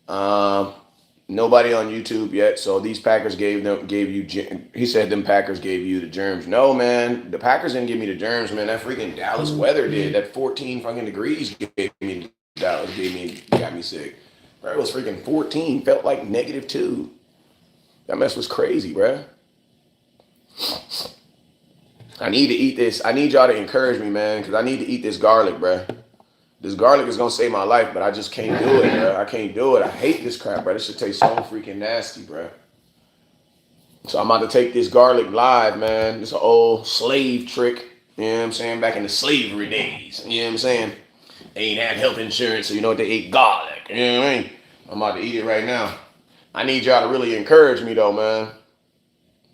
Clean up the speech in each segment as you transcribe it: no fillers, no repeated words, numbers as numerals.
Um, Nobody on YouTube yet. So these Packers gave you. He said them Packers gave you the germs. No, man, the Packers didn't give me the germs, man. That freaking Dallas weather did. That 14 fucking degrees gave me Dallas got me sick. Bro, it was freaking 14. Felt like -2. That mess was crazy, bro. I need to eat this. I need y'all to encourage me, man, because I need to eat this garlic, bro. This garlic is gonna save my life, but I just can't do it, bro. I can't do it. I hate this crap, bro. This should taste so freaking nasty, bro. So I'm about to take this garlic live, man. It's an old slave trick. You know what I'm saying? Back in the slavery days. You know what I'm saying? They ain't had health insurance, so you know what? They ate garlic. You know what I mean? I'm about to eat it right now. I need y'all to really encourage me, though, man.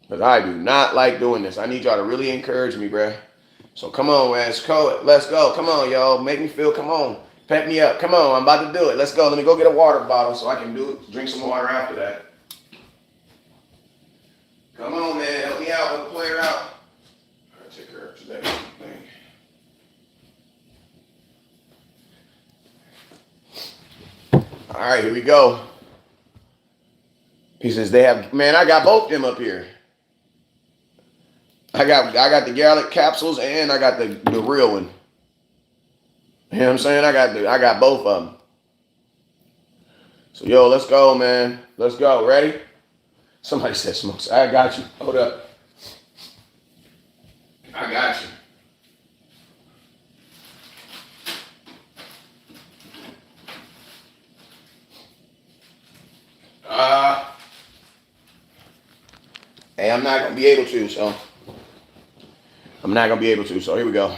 Because I do not like doing this. I need y'all to really encourage me, bruh. So come on, man. Let's go. Come on, y'all. Make me feel, come on. Pep me up. Come on. I'm about to do it. Let's go. Let me go get a water bottle so I can do it. Drink some water after that. Come on, man. Help me out. Help the player out. I'll take her up to that thing. All right, here we go. He says they have, man, I got both them up here. I got the garlic capsules and I got the real one. You know what I'm saying? I got both of them. So yo, let's go, man. Let's go. Ready? Somebody said smokes. I got you. Hold up. I got you. Hey, I'm not gonna be able to, so I'm not gonna be able to. So here we go.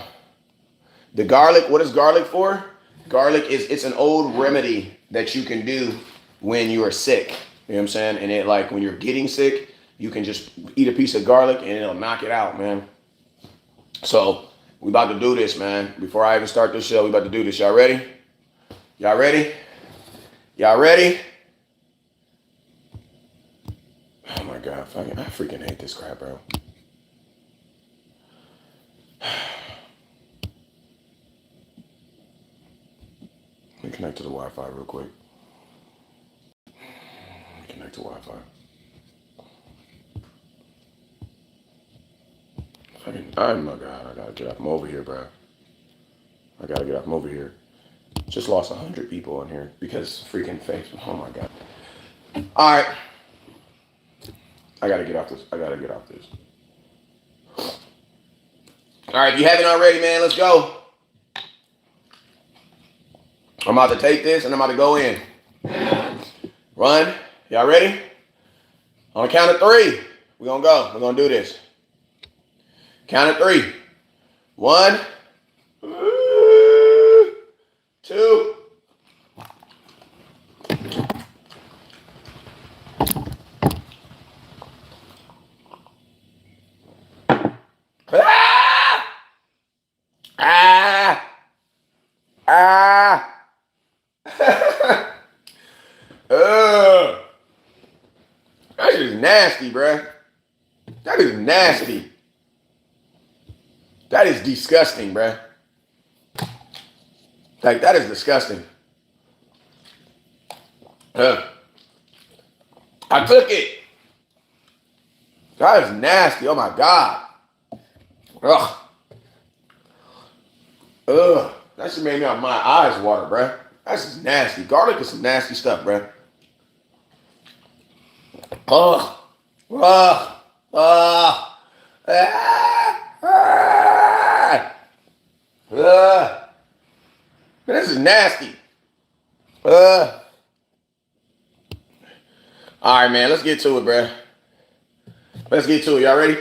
The garlic, what is garlic for? Garlic it's an old remedy that you can do when you are sick. You know what I'm saying? And it like when you're getting sick, you can just eat a piece of garlic and it'll knock it out, man. So we about to do this, man. Before I even start this show, we about to do this. Y'all ready? Y'all ready? Y'all ready? Oh my God, I freaking hate this crap, bro. Let me connect to the Wi-Fi real quick. Let me connect to Wi-Fi. Oh my God, I gotta get up from over here, bro. I gotta get up from over here. Just lost 100 people in here because freaking Facebook. Oh my God. All right. I gotta get off this. I gotta get off this. All right, if you haven't already, man, let's go. I'm about to take this and I'm about to go in. Run. Y'all ready? On the count of 3, we're gonna go. We're gonna do this. Count of 3. 1, 2. Ah! Ah! Ah! That is nasty, bruh. That is nasty. That is disgusting, bruh. Like, that is disgusting. I took it. That is nasty. Oh, my God. Ugh. Ugh. That just made me out my eyes water, bruh. That's just nasty. Garlic is some nasty stuff, bruh. Ugh. Ugh. Ugh. Ugh. This is nasty. All right, man. Let's get to it, bruh. Let's get to it. Y'all ready?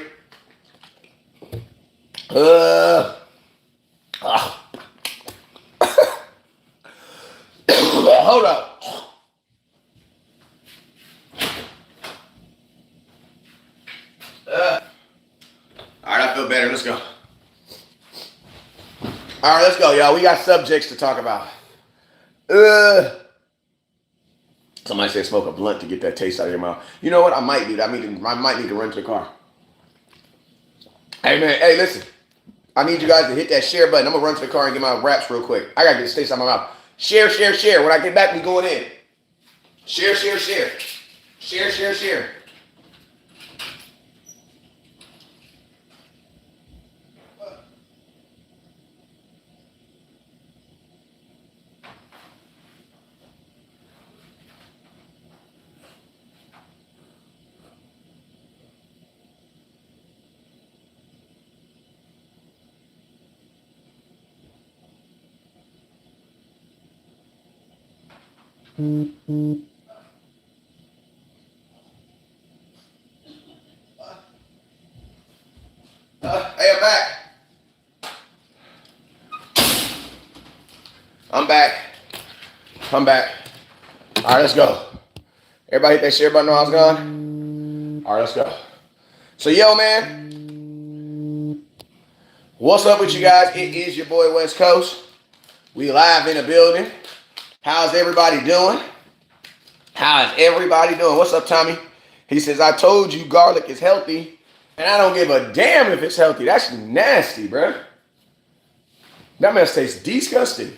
Hold up. All right, I feel better. Let's go. All right, let's go, y'all. We got subjects to talk about. Somebody said smoke a blunt to get that taste out of your mouth. You know what? I might do that. I might need to run to the car. Hey, man. Hey, listen. I need you guys to hit that share button. I'm going to run to the car and get my wraps real quick. I got to get this taste out of my mouth. Share, share, share. When I get back, we going in. Share, share, share. Share, share, share. Hey, I'm back. I'm back. I'm back. All right, let's go. Everybody hit that share button while I was gone? All right, let's go. So, yo, man, what's up with you guys? It is your boy West Coast. We live in the building. How's everybody doing? How's everybody doing? What's up, Tommy? He says, I told you garlic is healthy, and I don't give a damn if it's healthy. That's nasty, bro. That mess tastes disgusting.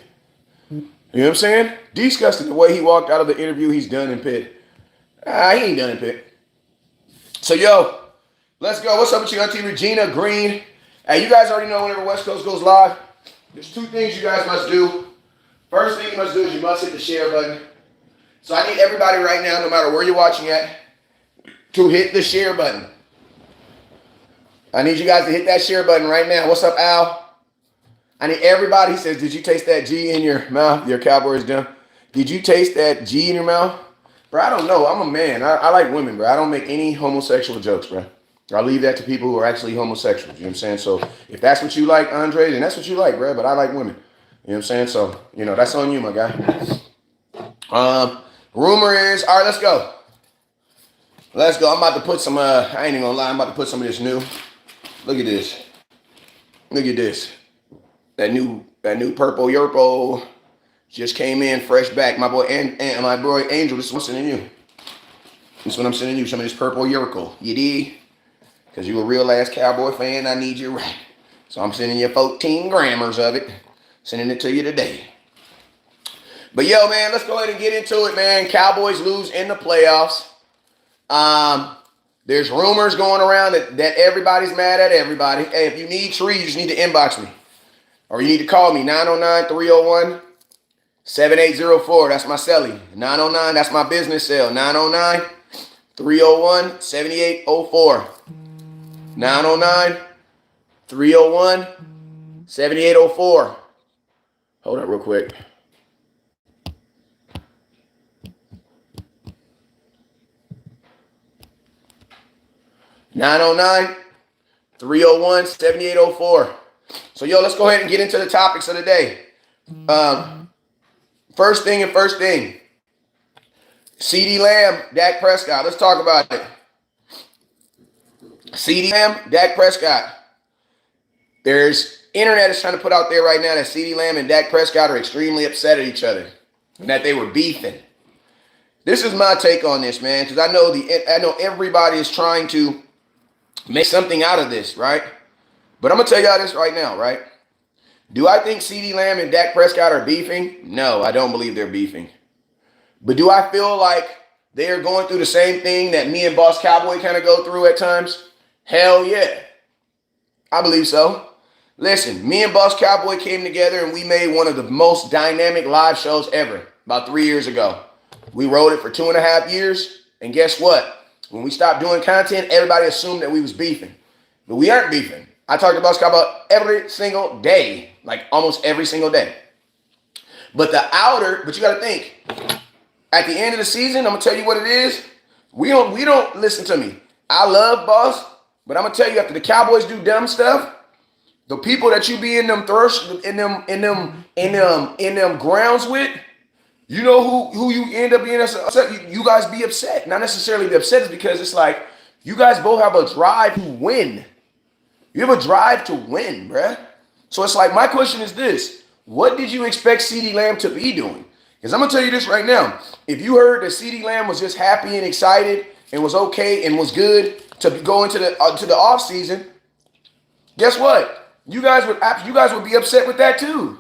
You know what I'm saying? Disgusting. The way he walked out of the interview, he's done in pit. He ain't done in pit. So, yo, let's go. What's up with you, Auntie Regina Green? Hey, you guys already know whenever West Coast goes live, there's two things you guys must do. First thing you must do is you must hit the share button. So I need everybody right now, no matter where you're watching at, to hit the share button. I need you guys to hit that share button right now. What's up, Al? I need everybody. He says, did you taste that G in your mouth? Your Cowboys done. Did you taste that G in your mouth? Bro, I don't know. I'm a man. I like women, bro. I don't make any homosexual jokes, bro. I leave that to people who are actually homosexuals. You know what I'm saying? So if that's what you like, Andre, then that's what you like, bro. But I like women. You know what I'm saying? So, you know, that's on you, my guy. Rumor is, all right, let's go. Let's go. I'm about to put some, I ain't even gonna lie. I'm about to put some of this new. Look at this. Look at this. That new purple Yerpo just came in fresh back. My boy and my boy Angel, this is what I'm sending you. This is what I'm sending you. Some of this purple Yerko. You dig? Because you a real ass Cowboy fan, I need you right. So I'm sending you 14 grammars of it. Sending it to you today. But yo, man, let's go ahead and get into it, man. Cowboys lose in the playoffs. There's rumors going around that everybody's mad at everybody. Hey, if you need Tree, you just need to inbox me. Or you need to call me, 909-301-7804. That's my celly. 909, that's my business cell. 909-301-7804. 909-301-7804. Hold up real quick. (909) 301-7804. So, yo, let's go ahead and get into the topics of the day. First thing. CeeDee Lamb, Dak Prescott. Let's talk about it. CeeDee Lamb, Dak Prescott. There's internet is trying to put out there right now that CeeDee Lamb and Dak Prescott are extremely upset at each other and that they were beefing. This is my take on this, man, because I know everybody is trying to make something out of this, right? But I'm going to tell y'all this right now, right? Do I think CeeDee Lamb and Dak Prescott are beefing? No, I don't believe they're beefing. But do I feel like they are going through the same thing that me and Boss Cowboy kind of go through at times? Hell yeah. I believe so. Listen, me and Boss Cowboy came together and we made one of the most dynamic live shows ever about 3 years ago. We wrote it for 2.5 years. And guess what? When we stopped doing content, everybody assumed that we was beefing. But we aren't beefing. I talk to Boss Cowboy every single day, like almost every single day. But you got to think, at the end of the season, I'm going to tell you what it is. We don't listen to me. I love Boss, but I'm going to tell you, after the Cowboys do dumb stuff, the people that you be in them grounds with, you know who you end up being upset. You guys be upset. Not necessarily be upset, is because it's like you guys both have a drive to win. You have a drive to win, bruh. So it's like, my question is this. What did you expect CeeDee Lamb to be doing? Because I'm going to tell you this right now. If you heard that CeeDee Lamb was just happy and excited and was okay and was good to go into the offseason, guess what? You guys would be upset with that too.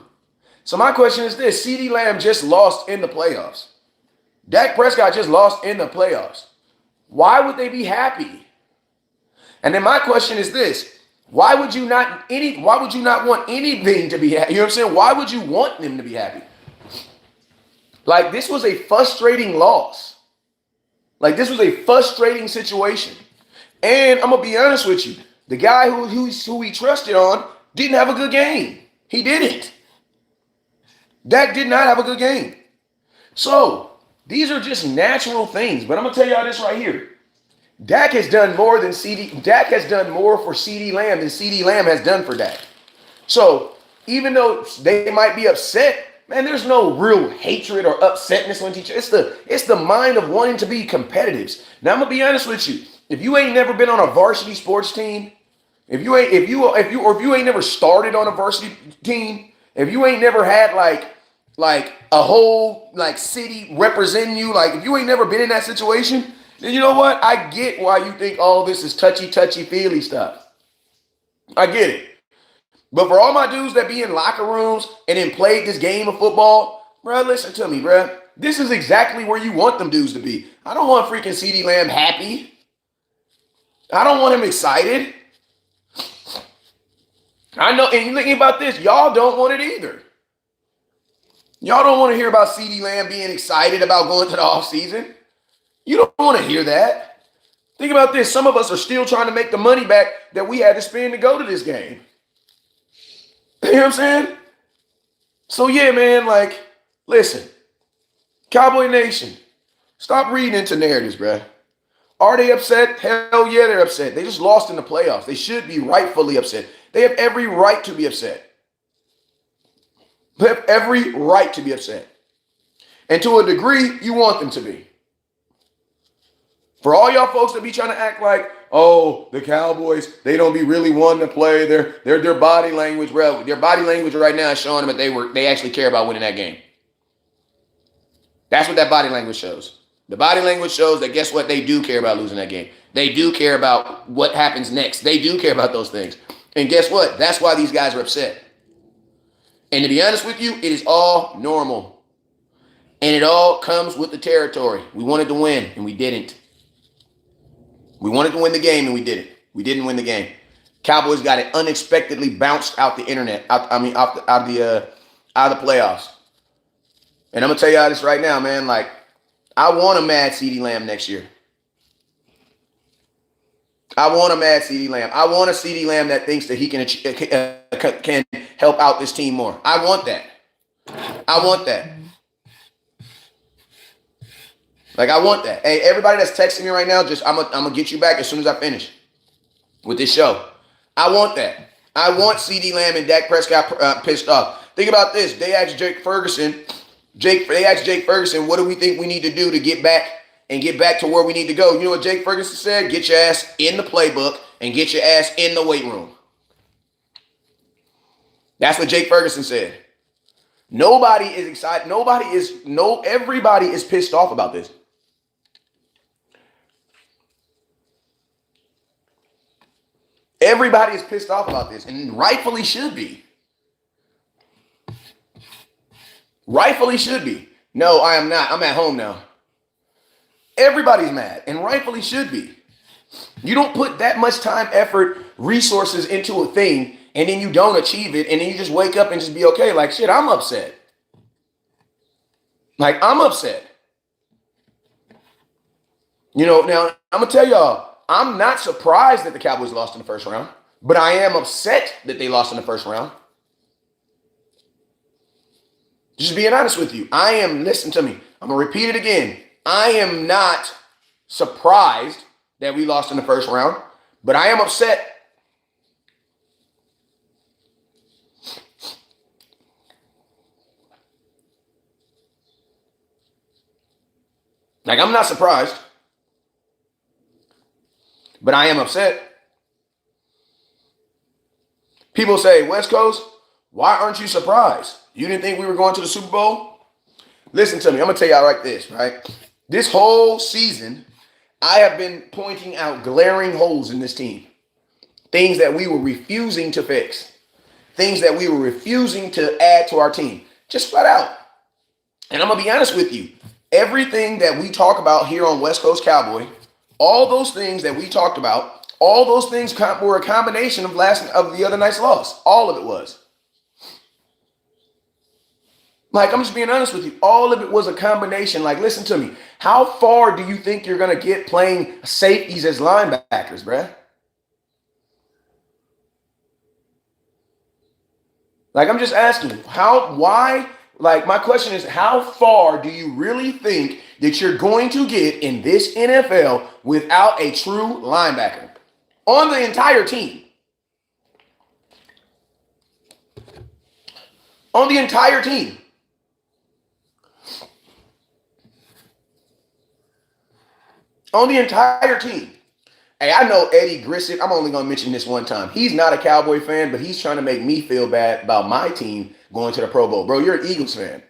So my question is this. CeeDee Lamb just lost in the playoffs. Dak Prescott just lost in the playoffs. Why would they be happy? And then my question is this. Why would you not want anything to be happy? You know what I'm saying? Why would you want them to be happy? Like, this was a frustrating loss. Like, this was a frustrating situation. And I'm going to be honest with you. The guy who he trusted on didn't have a good game. He didn't. Dak did not have a good game. So, these are just natural things. But I'm going to tell y'all this right here. Dak has done more for CeeDee Lamb than CeeDee Lamb has done for Dak. So, even though they might be upset, man, there's no real hatred or upsetness with each other. It's the mind of wanting to be competitive. Now, I'm gonna be honest with you. If you ain't never been on a varsity sports team, if you ain't never started on a varsity team, if you ain't never had like a whole like city representing you, like if you ain't never been in that situation, then you know what? I get why you think all this is touchy-feely stuff. I get it. But for all my dudes that be in locker rooms and then played this game of football, bro, listen to me, bro. This is exactly where you want them dudes to be. I don't want freaking CeeDee Lamb happy. I don't want him excited. I know, and you thinking about this, y'all don't want it either. Y'all don't want to hear about CeeDee Lamb being excited about going to the offseason. You don't want to hear that. Think about this. Some of us are still trying to make the money back that we had to spend to go to this game. You know what I'm saying? So, yeah, man, like, listen. Cowboy Nation, stop reading into narratives, bruh. Are they upset? Hell yeah, they're upset. They just lost in the playoffs. They should be rightfully upset. They have every right to be upset. They have every right to be upset. And to a degree, you want them to be. For all y'all folks that be trying to act like, oh, the Cowboys, they don't be really wanting to play. Their body language, bro. Their body language right now is showing them that they actually care about winning that game. That's what that body language shows. The body language shows that guess what? They do care about losing that game. They do care about what happens next. They do care about those things. And guess what? That's why these guys are upset. And to be honest with you, it is all normal. And it all comes with the territory. We wanted to win, and we didn't. We wanted to win the game, and we didn't. We didn't win the game. Cowboys got it unexpectedly bounced out the internet. Out of the playoffs. And I'm gonna tell y'all this right now, man. Like, I want a mad CeeDee Lamb next year. I want a mad CeeDee Lamb. I want a CeeDee Lamb that thinks that he can help out this team more. I want that. I want that. Like, I want that. Hey, everybody that's texting me right now, I'm gonna get you back as soon as I finish with this show. I want that. I want CeeDee Lamb and Dak Prescott pissed off. Think about this. They asked Jake Ferguson, what do we think we need to do to get back to where we need to go? You know what Jake Ferguson said? Get your ass in the playbook and get your ass in the weight room. That's what Jake Ferguson said. Nobody is excited. Everybody is pissed off about this. Everybody is pissed off about this, and rightfully should be. Rightfully should be. No, I am not. I'm at home now. Everybody's mad, and rightfully should be. You don't put that much time, effort, resources into a thing, and then you don't achieve it, and then you just wake up and just be okay. Like, shit, I'm upset. Like, I'm upset. You know, now, I'm going to tell y'all, I'm not surprised that the Cowboys lost in the first round, but I am upset that they lost in the first round. Just being honest with you, listen to me, I'm going to repeat it again. I am not surprised that we lost in the first round, but I am upset. Like, I'm not surprised, but I am upset. People say, West Coast, why aren't you surprised? You didn't think we were going to the Super Bowl? Listen to me. I'm going to tell y'all like this, right? This whole season, I have been pointing out glaring holes in this team. Things that we were refusing to fix. Things that we were refusing to add to our team. Just flat out. And I'm going to be honest with you. everything that we talk about here on West Coast Cowboy, all those things that we talked about, all those things were a combination of the other night's loss. All of it was. Like, I'm just being honest with you. All of it was a combination. Like, listen to me. How far do you think you're going to get playing safeties as linebackers, bruh? Like, I'm just asking you, why? Like, my question is, how far do you really think that you're going to get in this NFL without a true linebacker on the entire team? On the entire team. On the entire team. Hey, I know Eddie Grissett. I'm only going to mention this one time. He's not a Cowboy fan, but he's trying to make me feel bad about my team going to the Pro Bowl. Bro, you're an Eagles fan.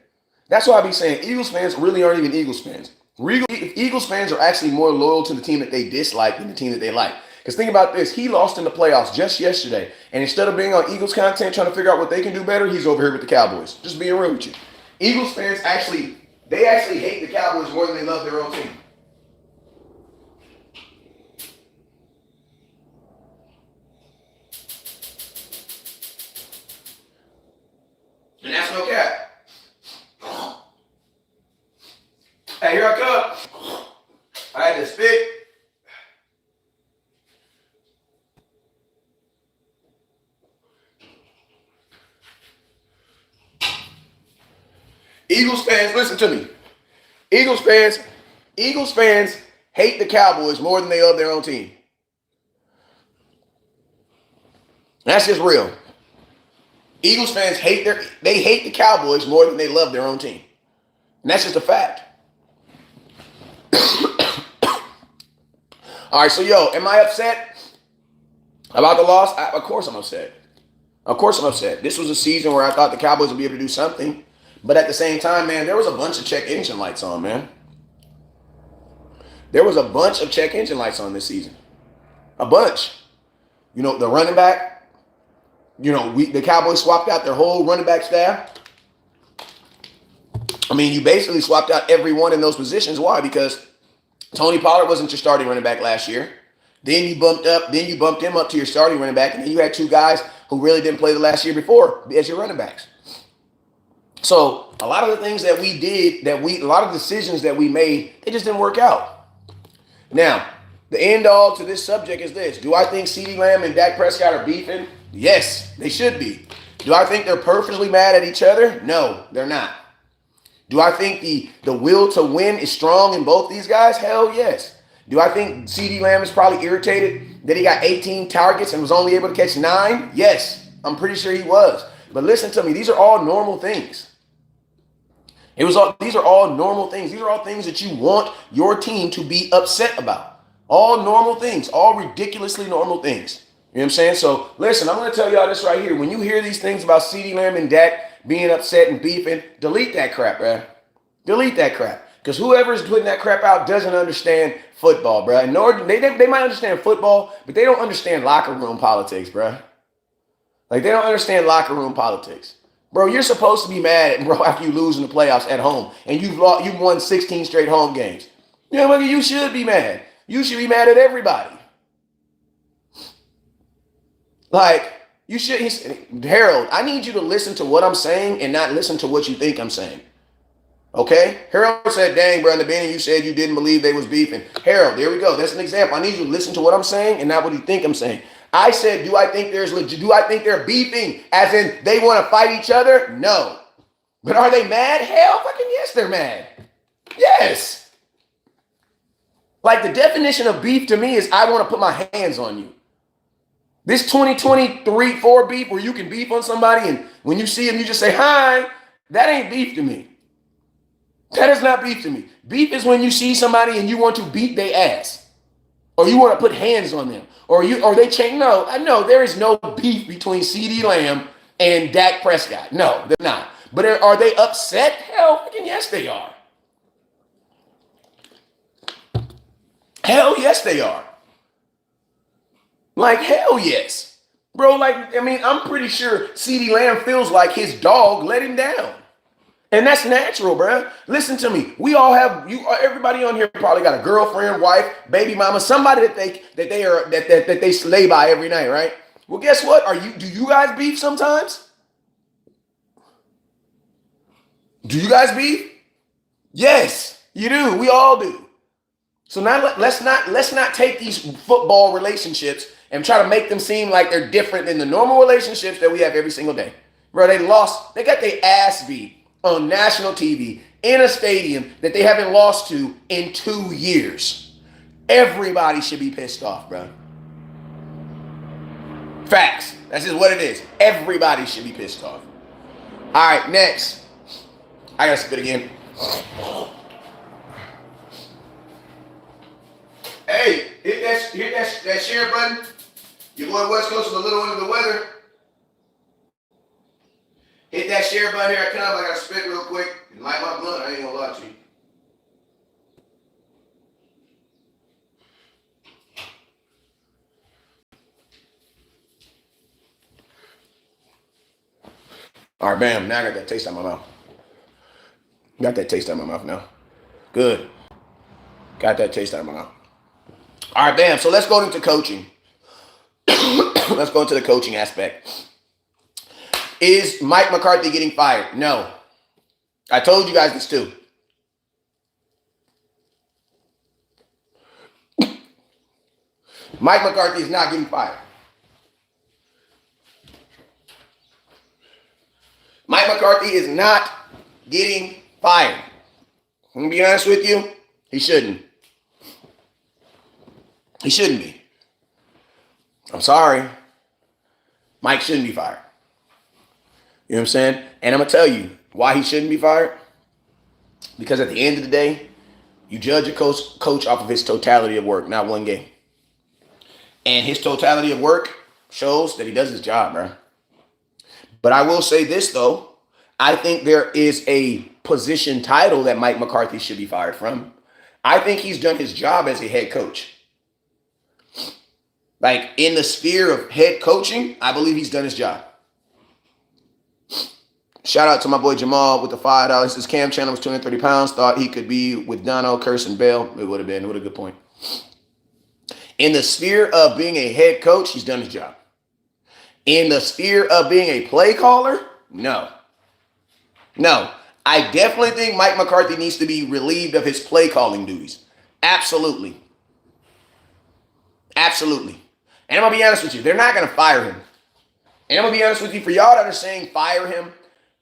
That's why I be saying Eagles fans really aren't even Eagles fans. Eagles fans are actually more loyal to the team that they dislike than the team that they like. Because think about this. He lost in the playoffs just yesterday. And instead of being on Eagles content trying to figure out what they can do better, he's over here with the Cowboys. Just being real with you. Eagles fans actually hate the Cowboys more than they love their own team. And that's no cap. Hey, here I come. I had to spit. Eagles fans, listen to me. Eagles fans hate the Cowboys more than they love their own team. That's just real. Eagles fans hate the Cowboys more than they love their own team. And that's just a fact. All right, so am I upset about the loss? Of course I'm upset. Of course I'm upset. This was a season where I thought the Cowboys would be able to do something. But at the same time, man, there was a bunch of check engine lights on, man. There was a bunch of check engine lights on this season. A bunch. The running back. The Cowboys swapped out their whole running back staff. I mean, you basically swapped out everyone in those positions. Why? Because Tony Pollard wasn't your starting running back last year. Then you bumped him up to your starting running back, and then you had two guys who really didn't play the last year before as your running backs. So a lot of the things that we did, a lot of decisions that we made, it just didn't work out. Now, the end all to this subject is this. Do I think CeeDee Lamb and Dak Prescott are beefing? Yes, they should be. Do I think they're perfectly mad at each other? No, they're not. Do I think the will to win is strong in both these guys? Hell yes. Do I think CeeDee Lamb is probably irritated that he got 18 targets and was only able to catch 9? Yes, I'm pretty sure he was. But listen to me, these are all normal things. These are all normal things. These are all things that you want your team to be upset about. All normal things, all ridiculously normal things. You know what I'm saying? So listen, I'm going to tell y'all this right here. When you hear these things about CeeDee Lamb and Dak being upset and beefing, delete that crap, bro. Delete that crap. Because whoever's putting that crap out doesn't understand football, bro. Nor they might understand football, but they don't understand locker room politics, bro. Like, they don't understand locker room politics. Bro, you're supposed to be mad, after you lose in the playoffs at home, and you've won 16 straight home games. You should be mad. You should be mad at everybody. Like, you should, Harold, I need you to listen to what I'm saying and not listen to what you think I'm saying. Okay? Harold said, dang, bro, in the beginning you said you didn't believe they was beefing. Harold, there we go. That's an example. I need you to listen to what I'm saying and not what you think I'm saying. I said, do I think they're beefing as in they want to fight each other? No. But are they mad? Hell fucking yes, they're mad. Yes. Like, the definition of beef to me is I want to put my hands on you. This 2023-4 beef where you can beef on somebody and when you see him, you just say, hi, that ain't beef to me. That is not beef to me. Beef is when you see somebody and you want to beat their ass. Or you want to put hands on them. Or they change. No, I know there is no beef between CeeDee Lamb and Dak Prescott. No, they're not. But are they upset? Hell, fucking yes, they are. Hell yes, they are. Like, hell yes. Bro, I'm pretty sure CeeDee Lamb feels like his dog let him down. And that's natural, bro. Listen to me. We all have everybody on here probably got a girlfriend, wife, baby mama, somebody that they slay by every night, right? Well, guess what? Do you guys beef sometimes? Do you guys beef? Yes, you do. We all do. So now let's not take these football relationships and try to make them seem like they're different than the normal relationships that we have every single day. Bro, they got their ass beat on national TV in a stadium that they haven't lost to in 2 years. Everybody should be pissed off, bro. Facts. That's just what it is. Everybody should be pissed off. All right, next. I gotta spit again. Hey, hit that share button. Your boy West Coast is a little under the weather. Hit that share button here. I gotta spit real quick and light my blunt. I ain't gonna lie to you. All right, bam. Now I got that taste out of my mouth. Got that taste out of my mouth now. Good. Got that taste out of my mouth. All right, bam. So let's go into coaching. Let's go into the coaching aspect. Is Mike McCarthy getting fired? No. I told you guys this too. Mike McCarthy is not getting fired. Mike McCarthy is not getting fired. I'm going to be honest with you. He shouldn't. He shouldn't be. I'm sorry. Mike shouldn't be fired. You know what I'm saying? And I'm going to tell you why he shouldn't be fired. Because at the end of the day, you judge a coach off of his totality of work, not one game. And his totality of work shows that he does his job, bro. But I will say this, though. I think there is a position title that Mike McCarthy should be fired from. I think he's done his job as a head coach. Like, in the sphere of head coaching, I believe he's done his job. Shout out to my boy Jamal with the $5. His Cam Chandler was 230 pounds. Thought he could be with Dono, Curse, and Bell. It would have been. What a good point. In the sphere of being a head coach, he's done his job. In the sphere of being a play caller, no. No. I definitely think Mike McCarthy needs to be relieved of his play calling duties. Absolutely. Absolutely. And I'm going to be honest with you. They're not going to fire him. And I'm going to be honest with you. For y'all that are saying fire him,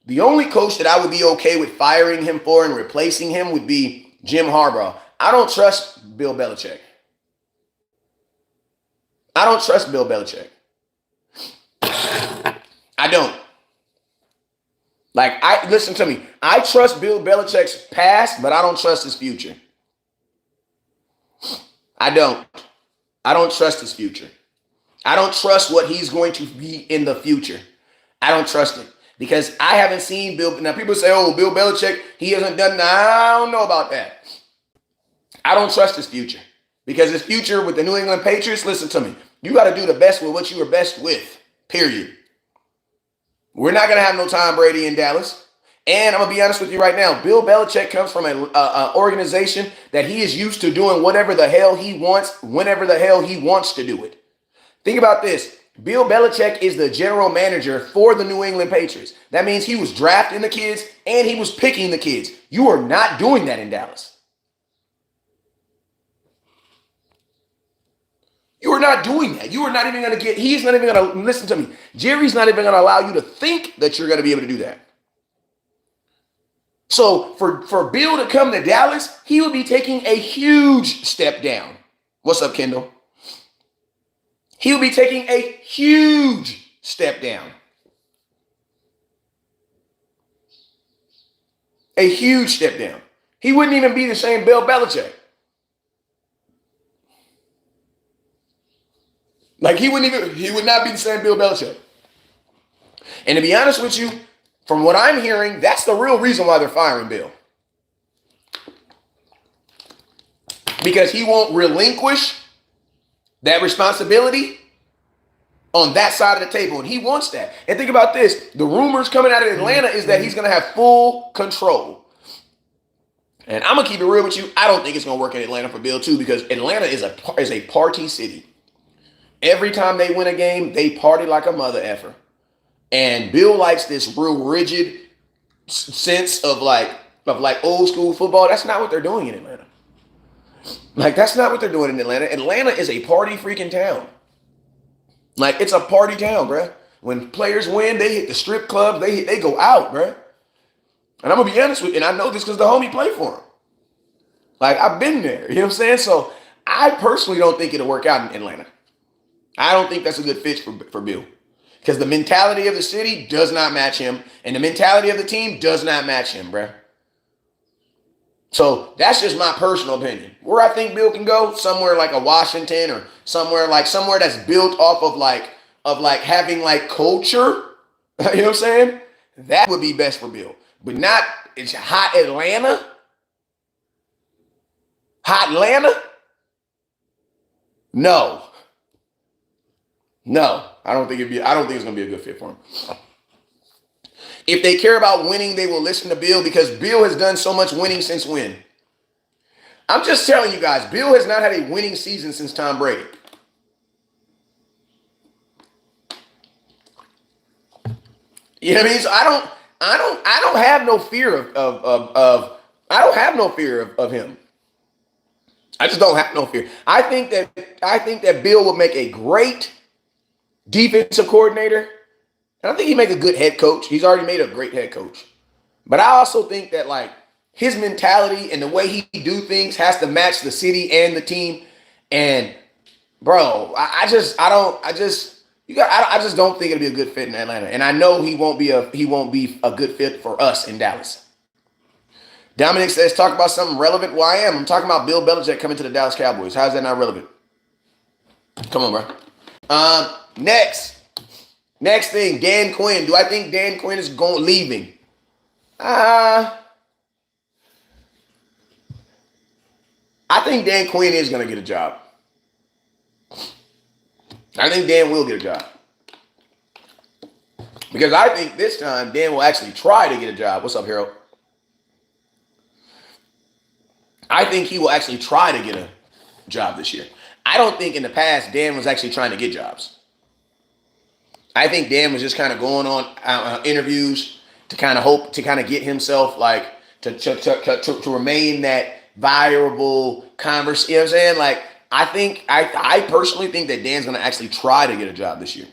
the only coach that I would be okay with firing him for and replacing him would be Jim Harbaugh. I don't trust Bill Belichick. I don't trust Bill Belichick. I don't. Listen to me. I trust Bill Belichick's past, but I don't trust his future. I don't trust his future. I don't trust what he's going to be in the future. I don't trust it because I haven't seen Bill. Now people say, oh, Bill Belichick, he hasn't done that. I don't know about that. I don't trust his future because his future with the New England Patriots, listen to me. You got to do the best with what you were best with, period. We're not going to have no Tom Brady in Dallas. And I'm going to be honest with you right now. Bill Belichick comes from an organization that he is used to doing whatever the hell he wants, whenever the hell he wants to do it. Think about this. Bill Belichick is the general manager for the New England Patriots. That means he was drafting the kids and he was picking the kids. You are not doing that in Dallas. You are not doing that. You are not even going to he's not even going to, listen to me. Jerry's not even going to allow you to think that you're going to be able to do that. So for Bill to come to Dallas, he would be taking a huge step down. What's up, Kendall? He would be taking a huge step down. A huge step down. He wouldn't even be the same Bill Belichick. Like he would not be the same Bill Belichick. And to be honest with you, from what I'm hearing, that's the real reason why they're firing Bill. Because he won't relinquish that responsibility on that side of the table, and he wants that. And think about this. The rumors coming out of Atlanta is that he's going to have full control. And I'm going to keep it real with you. I don't think it's going to work in Atlanta for Bill, too, because Atlanta is a party city. Every time they win a game, they party like a mother effer. And Bill likes this real rigid sense of like old school football. That's not what they're doing in Atlanta. Like, that's not what they're doing in Atlanta. Atlanta is a party freaking town. Like, it's a party town, bruh. When players win, they hit the strip clubs. They go out, bruh. And I'm going to be honest with you, and I know this because the homie played for him. Like, I've been there. You know what I'm saying? So, I personally don't think it'll work out in Atlanta. I don't think that's a good fit for Bill. Because the mentality of the city does not match him. And the mentality of the team does not match him, bruh. So that's just my personal opinion. Where I think Bill can go, somewhere like a Washington or somewhere that's built off of having like culture. You know what I'm saying? That would be best for Bill. But not, it's hot Atlanta. Hot Atlanta? No. I don't think it's gonna be a good fit for him. If they care about winning, they will listen to Bill because Bill has done so much winning since when? I'm just telling you guys, Bill has not had a winning season since Tom Brady. You know what I mean? So I don't have no fear of him. I just don't have no fear. I think that Bill will make a great defensive coordinator. And I think he'd make a good head coach. He's already made a great head coach. But I also think that like his mentality and the way he do things has to match the city and the team. And bro, I just don't think it'll be a good fit in Atlanta. And I know he won't be a good fit for us in Dallas. Dominic says, talk about something relevant. Well, I'm talking about Bill Belichick coming to the Dallas Cowboys. How is that not relevant? Come on, bro. Next thing, Dan Quinn. Do I think Dan Quinn is leaving? I think Dan Quinn is going to get a job. I think Dan will get a job. Because I think this time Dan will actually try to get a job. What's up, Harold? I think he will actually try to get a job this year. I don't think in the past Dan was actually trying to get jobs. I think Dan was just kind of going on interviews to kind of hope to kind of get himself like to remain that viable converse. You know what I'm saying? Like I personally think that Dan's going to actually try to get a job this year.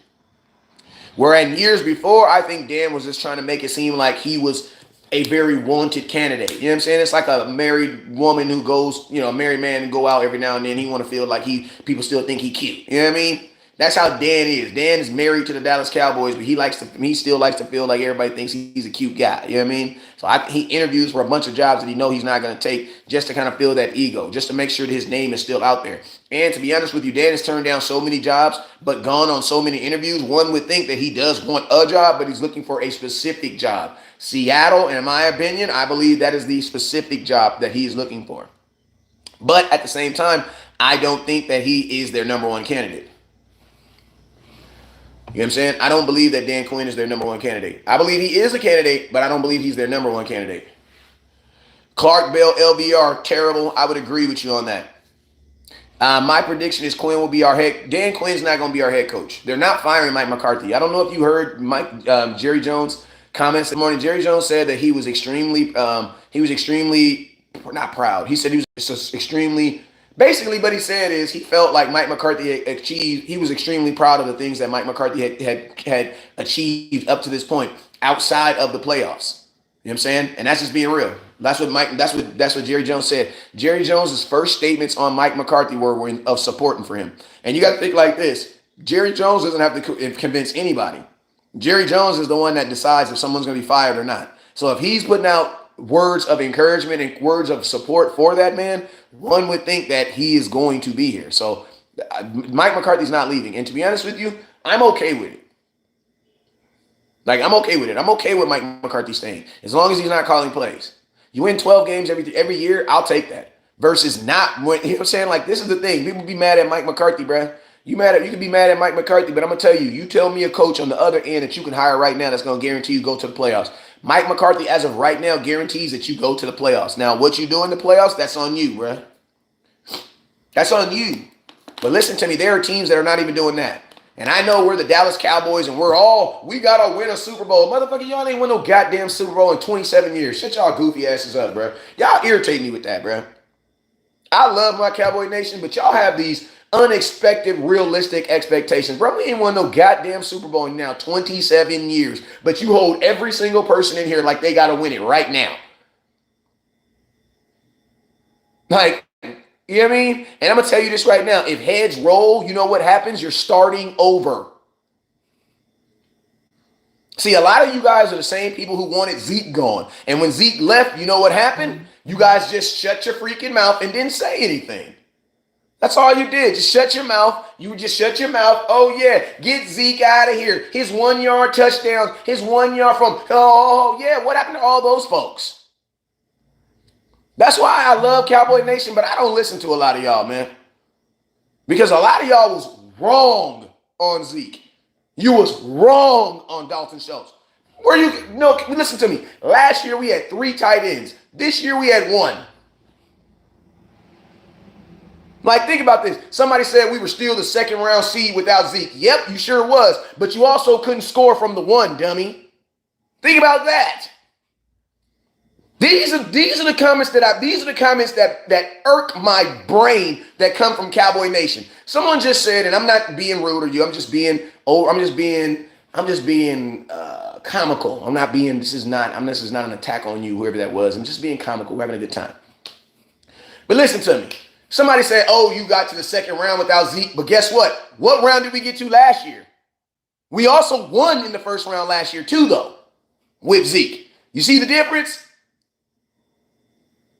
Where in years before, I think Dan was just trying to make it seem like he was a very wanted candidate. You know what I'm saying? It's like a married woman who goes, a married man and go out every now and then. He want to feel like people still think he cute. You know what I mean? That's how Dan is. Dan is married to the Dallas Cowboys, but he still likes to feel like everybody thinks he's a cute guy. You know what I mean? So he interviews for a bunch of jobs that he knows he's not going to take just to kind of feel that ego, just to make sure that his name is still out there. And to be honest with you, Dan has turned down so many jobs, but gone on so many interviews. One would think that he does want a job, but he's looking for a specific job. Seattle, in my opinion, I believe that is the specific job that he's looking for. But at the same time, I don't think that he is their number one candidate. You know what I'm saying? I don't believe that Dan Quinn is their number one candidate. I believe he is a candidate, but I don't believe he's their number one candidate. Clark Bell, LBR, terrible. I would agree with you on that. My prediction is Quinn will be Dan Quinn's not going to be our head coach. They're not firing Mike McCarthy. I don't know if you heard Jerry Jones' comments this morning. Jerry Jones said that he was extremely not proud. He said he was extremely basically, what he said is he felt like Mike McCarthy had achieved. He was extremely proud of the things that Mike McCarthy had achieved up to this point outside of the playoffs. You know what I'm saying? And that's just being real. That's what Jerry Jones said. Jerry Jones's first statements on Mike McCarthy were of supporting for him. And you got to think like this. Jerry Jones doesn't have to convince anybody. Jerry Jones is the one that decides if someone's going to be fired or not. So if he's putting out words of encouragement and words of support for that man, one would think that he is going to be here. So Mike McCarthy's not leaving. And to be honest with you, I'm okay with it. Like, I'm okay with it. I'm okay with Mike McCarthy staying as long as he's not calling plays. You win 12 games every year, I'll take that. Versus not, you know what I'm saying? Like, this is the thing. People be mad at Mike McCarthy, bruh. You can be mad at Mike McCarthy, but I'm gonna tell you, you tell me a coach on the other end that you can hire right now that's gonna guarantee you go to the playoffs. Mike McCarthy, as of right now, guarantees that you go to the playoffs. Now, what you do in the playoffs, that's on you, bruh. That's on you. But listen to me, there are teams that are not even doing that. And I know we're the Dallas Cowboys and we gotta win a Super Bowl. Motherfucker, y'all ain't win no goddamn Super Bowl in 27 years. Shut y'all goofy asses up, bruh. Y'all irritate me with that, bruh. I love my Cowboy Nation, but y'all have these unexpected, realistic expectations. Bro, we ain't won no goddamn Super Bowl in now 27 years. But you hold every single person in here like they got to win it right now. Like, you know what I mean? And I'm going to tell you this right now. If heads roll, you know what happens? You're starting over. See, a lot of you guys are the same people who wanted Zeke gone. And when Zeke left, you know what happened? You guys just shut your freaking mouth and didn't say anything. That's all you did. Just shut your mouth. You just shut your mouth. Oh, yeah. Get Zeke out of here. His 1 yard touchdowns. His 1 yard from. Oh, yeah. What happened to all those folks? That's why I love Cowboy Nation, but I don't listen to a lot of y'all, man. Because a lot of y'all was wrong on Zeke. You was wrong on Dalton Schultz. Listen to me. Last year we had 3 tight ends. This year we had 1. Like, think about this. Somebody said we were still the second round seed without Zeke. Yep, you sure was. But you also couldn't score from the 1, dummy. Think about that. These are the comments that irk my brain that come from Cowboy Nation. Someone just said, and I'm not being rude to you. I'm just being comical. This is not an attack on you, whoever that was. I'm just being comical. We're having a good time. But listen to me. Somebody said, oh, you got to the second round without Zeke. But guess what? What round did we get to last year? We also won in the first round last year too, though, with Zeke. You see the difference?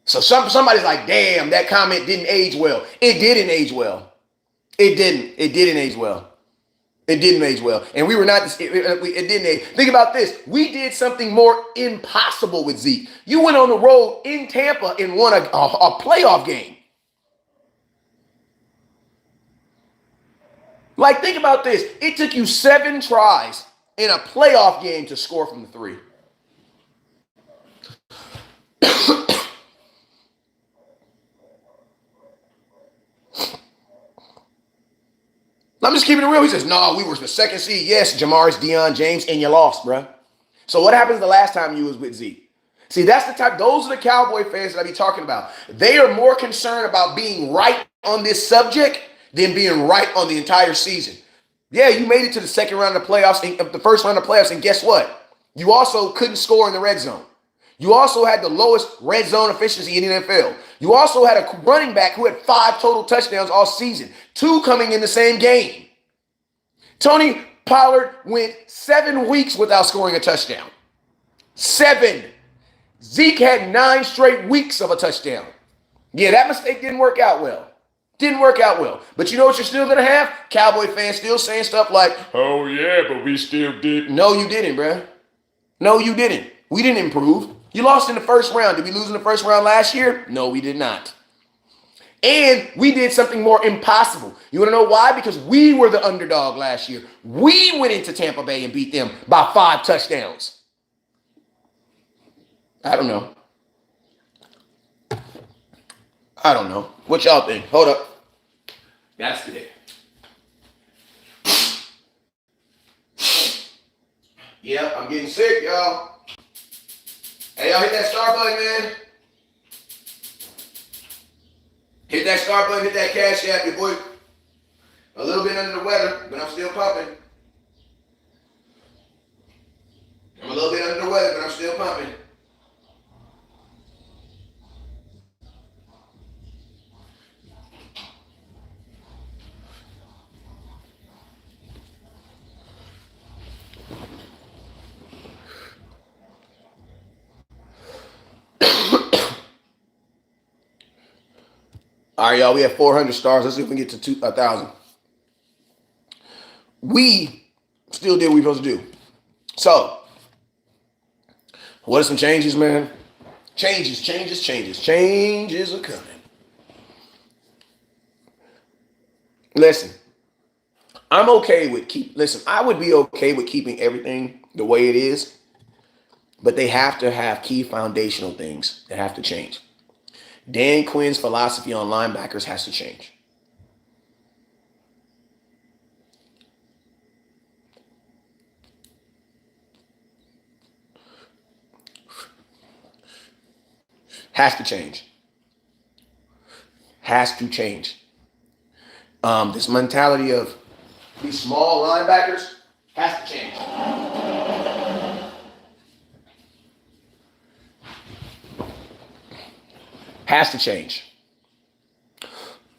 So somebody's like, damn, that comment didn't age well. It didn't age well. It didn't age well. It didn't age well. And we were not, it didn't age. Think about this. We did something more impossible with Zeke. You went on the road in Tampa and won a playoff game. Like, think about this. It took you 7 tries in a playoff game to score from the 3. I'm just keeping it real. He says, no, we were the second seed. Yes, Jamaris, Deion, James, and you lost, bruh. So what happens the last time you was with Zeke? See, those are the Cowboy fans that I be talking about. They are more concerned about being right on this subject than being right on the entire season. Yeah, you made it to the second round of the playoffs, the first round of playoffs, and guess what? You also couldn't score in the red zone. You also had the lowest red zone efficiency in the NFL. You also had a running back who had 5 total touchdowns all season, 2 coming in the same game. Tony Pollard went 7 weeks without scoring a touchdown. 7. Zeke had 9 straight weeks of a touchdown. Yeah, that mistake didn't work out well. Didn't work out well. But you know what you're still going to have? Cowboy fans still saying stuff like, oh, yeah, but we still did. No, you didn't, bruh. No, you didn't. We didn't improve. You lost in the first round. Did we lose in the first round last year? No, we did not. And we did something more impossible. You want to know why? Because we were the underdog last year. We went into Tampa Bay and beat them by 5 touchdowns. I don't know. What y'all think? Hold up. That's today. Yeah, I'm getting sick, y'all. Hey, y'all hit that star button, man. Hit that star button, hit that cash app, your boy. A little bit under the weather, but I'm still pumping. I'm a little bit under the weather, but I'm still pumping. All right, y'all, we have 400 stars. Let's see if we can get to 1,000. We still did what we were supposed to do. So, what are some changes, man? Changes are coming. Listen, I'm okay with listen, I would be okay with keeping everything the way it is, but they have to have key foundational things that have to change. Dan Quinn's philosophy on linebackers has to change. Has to change. Has to change. This mentality of these small linebackers has to change. Has to change.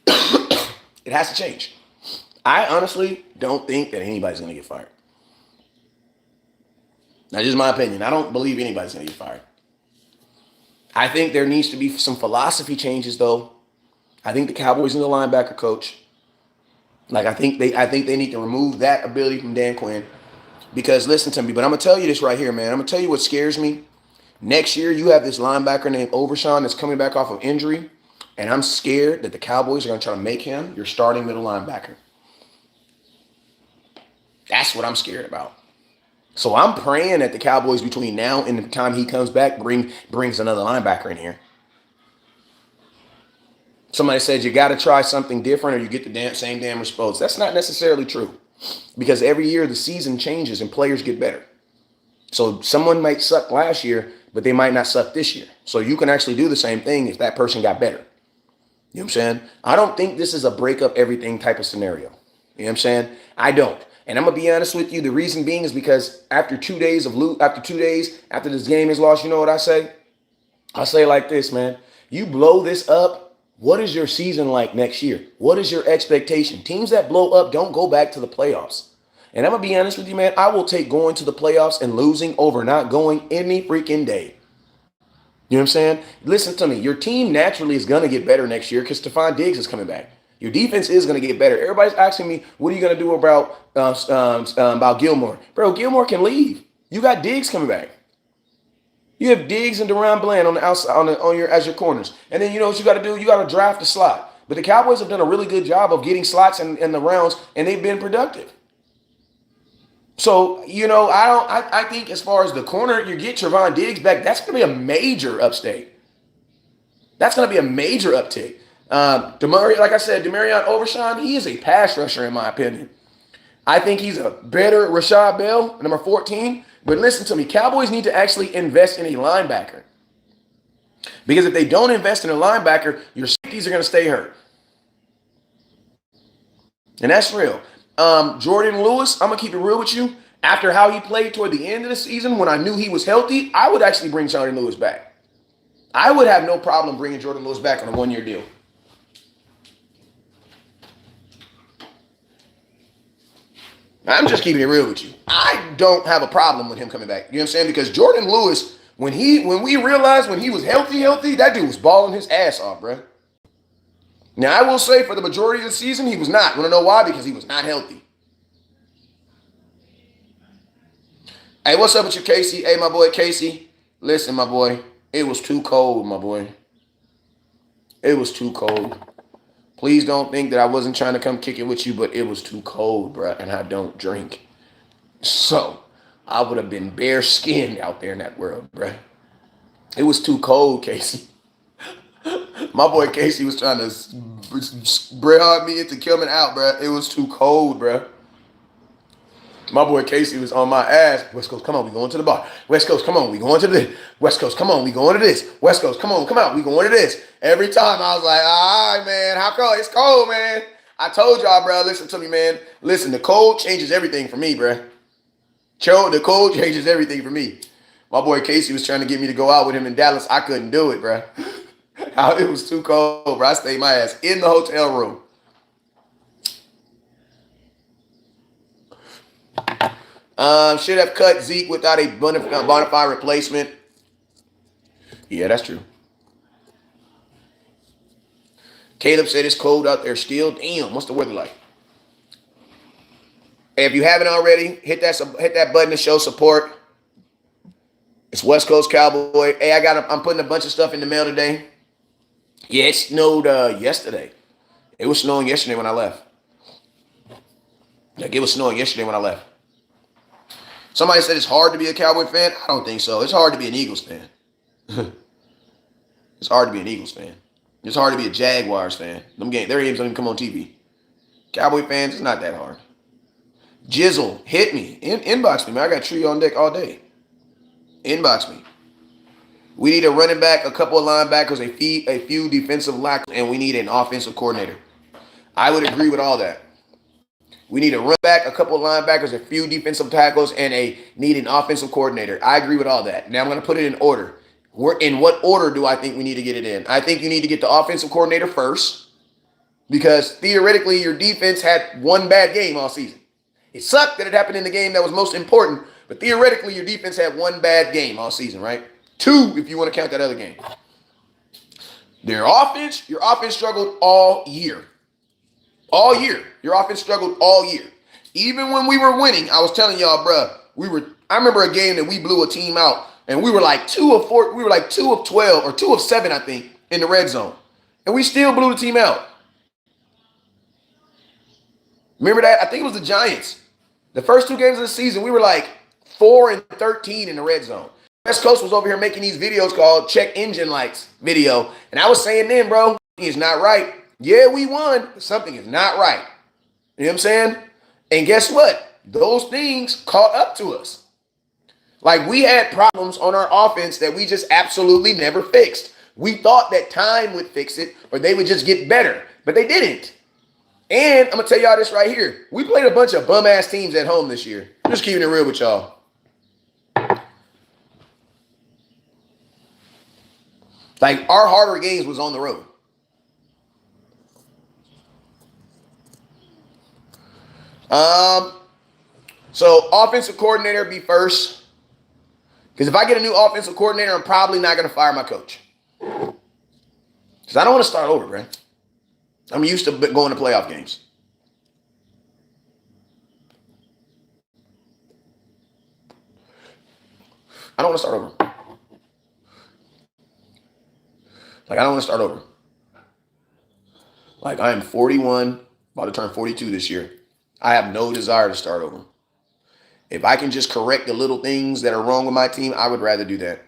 It has to change. I honestly don't think that anybody's going to get fired. That's just my opinion. I don't believe anybody's going to get fired. I think there needs to be some philosophy changes, though. I think the Cowboys need a linebacker coach. Like I think they need to remove that ability from Dan Quinn. Because listen to me, but I'm gonna tell you this right here, man. I'm gonna tell you what scares me. Next year, you have this linebacker named Overshawn that's coming back off of injury, and I'm scared that the Cowboys are gonna try to make him your starting middle linebacker. That's what I'm scared about. So I'm praying that the Cowboys between now and the time he comes back brings another linebacker in here. Somebody said you got to try something different or you get the same damn response. That's not necessarily true because every year the season changes and players get better. So someone might suck last year, but they might not suck this year. So you can actually do the same thing if that person got better. You know what I'm saying? I don't think this is a break up everything type of scenario. You know what I'm saying? I don't. And I'm going to be honest with you. The reason being is because after 2 days after this game is lost, you know what I say? I say like this, man. You blow this up. What is your season like next year? What is your expectation? Teams that blow up don't go back to the playoffs. And I'm going to be honest with you, man. I will take going to the playoffs and losing over not going any freaking day. You know what I'm saying? Listen to me. Your team naturally is going to get better next year because Stephon Diggs is coming back. Your defense is going to get better. Everybody's asking me, what are you going to do about Gilmore? Bro, Gilmore can leave. You got Diggs coming back. You have Diggs and Deron Bland on the outside as your corners. And then you know what you got to do? You got to draft a slot. But the Cowboys have done a really good job of getting slots in the rounds, and they've been productive. So, you know, I think as far as the corner, you get Trevon Diggs back, that's going to be a major upstate. That's going to be a major uptick. Like I said, Demarion Overshawn, he is a pass rusher in my opinion. I think he's a better Rashad Bell, number 14. But listen to me, Cowboys need to actually invest in a linebacker. Because if they don't invest in a linebacker, your safeties are going to stay hurt. And that's real. Jordan Lewis, I'm going to keep it real with you. After how he played toward the end of the season, when I knew he was healthy, I would actually bring Jordan Lewis back. I would have no problem bringing Jordan Lewis back on a one-year deal. I'm just keeping it real with you. I don't have a problem with him coming back. You know what I'm saying? Because Jordan Lewis, when we realized when he was healthy, that dude was balling his ass off, bro. Now, I will say for the majority of the season, he was not. Want to know why? Because he was not healthy. Hey, what's up with you, Casey? Hey, my boy, Casey. Listen, my boy. It was too cold, my boy. It was too cold. Please don't think that I wasn't trying to come kick it with you, but it was too cold, bro, and I don't drink. So, I would have been bare-skinned out there in that world, bro. It was too cold, Casey. My boy Casey was trying to spread me into coming out, bro. It was too cold, bro. My boy Casey was on my ass. West Coast, come on, we going to the bar. West Coast, come on, we going to this. West Coast, come on, we going to this. West Coast, come on, come out, we going to this. Every time I was like, all right, man, how cold? It's cold, man. I told y'all, bro, listen to me, man. Listen, the cold changes everything for me, bro. The cold changes everything for me. My boy Casey was trying to get me to go out with him in Dallas. I couldn't do it, bro. It was too cold, bro. I stayed my ass in the hotel room. Should have cut Zeke without a bona fide replacement. Yeah, that's true. Caleb said it's cold out there still. Damn, what's the weather like? Hey, if you haven't already, hit that button to show support. It's West Coast Cowboy. Hey, I'm putting a bunch of stuff in the mail today. Yeah, it snowed yesterday. It was snowing yesterday when I left. Like, it was snowing yesterday when I left. Somebody said it's hard to be a Cowboy fan. I don't think so. It's hard to be an Eagles fan. It's hard to be an Eagles fan. It's hard to be a Jaguars fan. Their games don't even come on TV. Cowboy fans, it's not that hard. Jizzle, hit me. Inbox me, man. I got Tree on deck all day. Inbox me. We need a running back, a couple of linebackers, a few defensive lacks, and we need an offensive coordinator. I would agree with all that. We need a running back, a couple of linebackers, a few defensive tackles, and need an offensive coordinator. I agree with all that. Now I'm going to put it in order. In what order do I think we need to get it in? I think you need to get the offensive coordinator first, because theoretically your defense had one bad game all season. It sucked that it happened in the game that was most important, but theoretically your defense had one bad game all season, right? 2, if you want to count that other game. Your offense struggled all year. All year. Your offense struggled all year. Even when we were winning, I was telling y'all, bruh, I remember a game that we blew a team out, and we were like 2 of 4, we were like 2 of 12, or 2 of 7, I think, in the red zone. And we still blew the team out. Remember that? I think it was the Giants. The first 2 games of the season, we were like 4 and 13 in the red zone. West Coast was over here making these videos called Check Engine Lights video. And I was saying then, bro, it's not right. Yeah, we won, but something is not right. You know what I'm saying? And guess what? Those things caught up to us. Like, we had problems on our offense that we just absolutely never fixed. We thought that time would fix it, or they would just get better, but they didn't. And I'm going to tell y'all this right here. We played a bunch of bum-ass teams at home this year. Just keeping it real with y'all. Like, our harder games was on the road. So offensive coordinator be first. Because if I get a new offensive coordinator, I'm probably not going to fire my coach. Because I don't want to start over, bro. I'm used to going to playoff games. I don't want to start over. Like, I don't want to start over. Like, I am 41, about to turn 42 this year. I have no desire to start over. If I can just correct the little things that are wrong with my team, I would rather do that.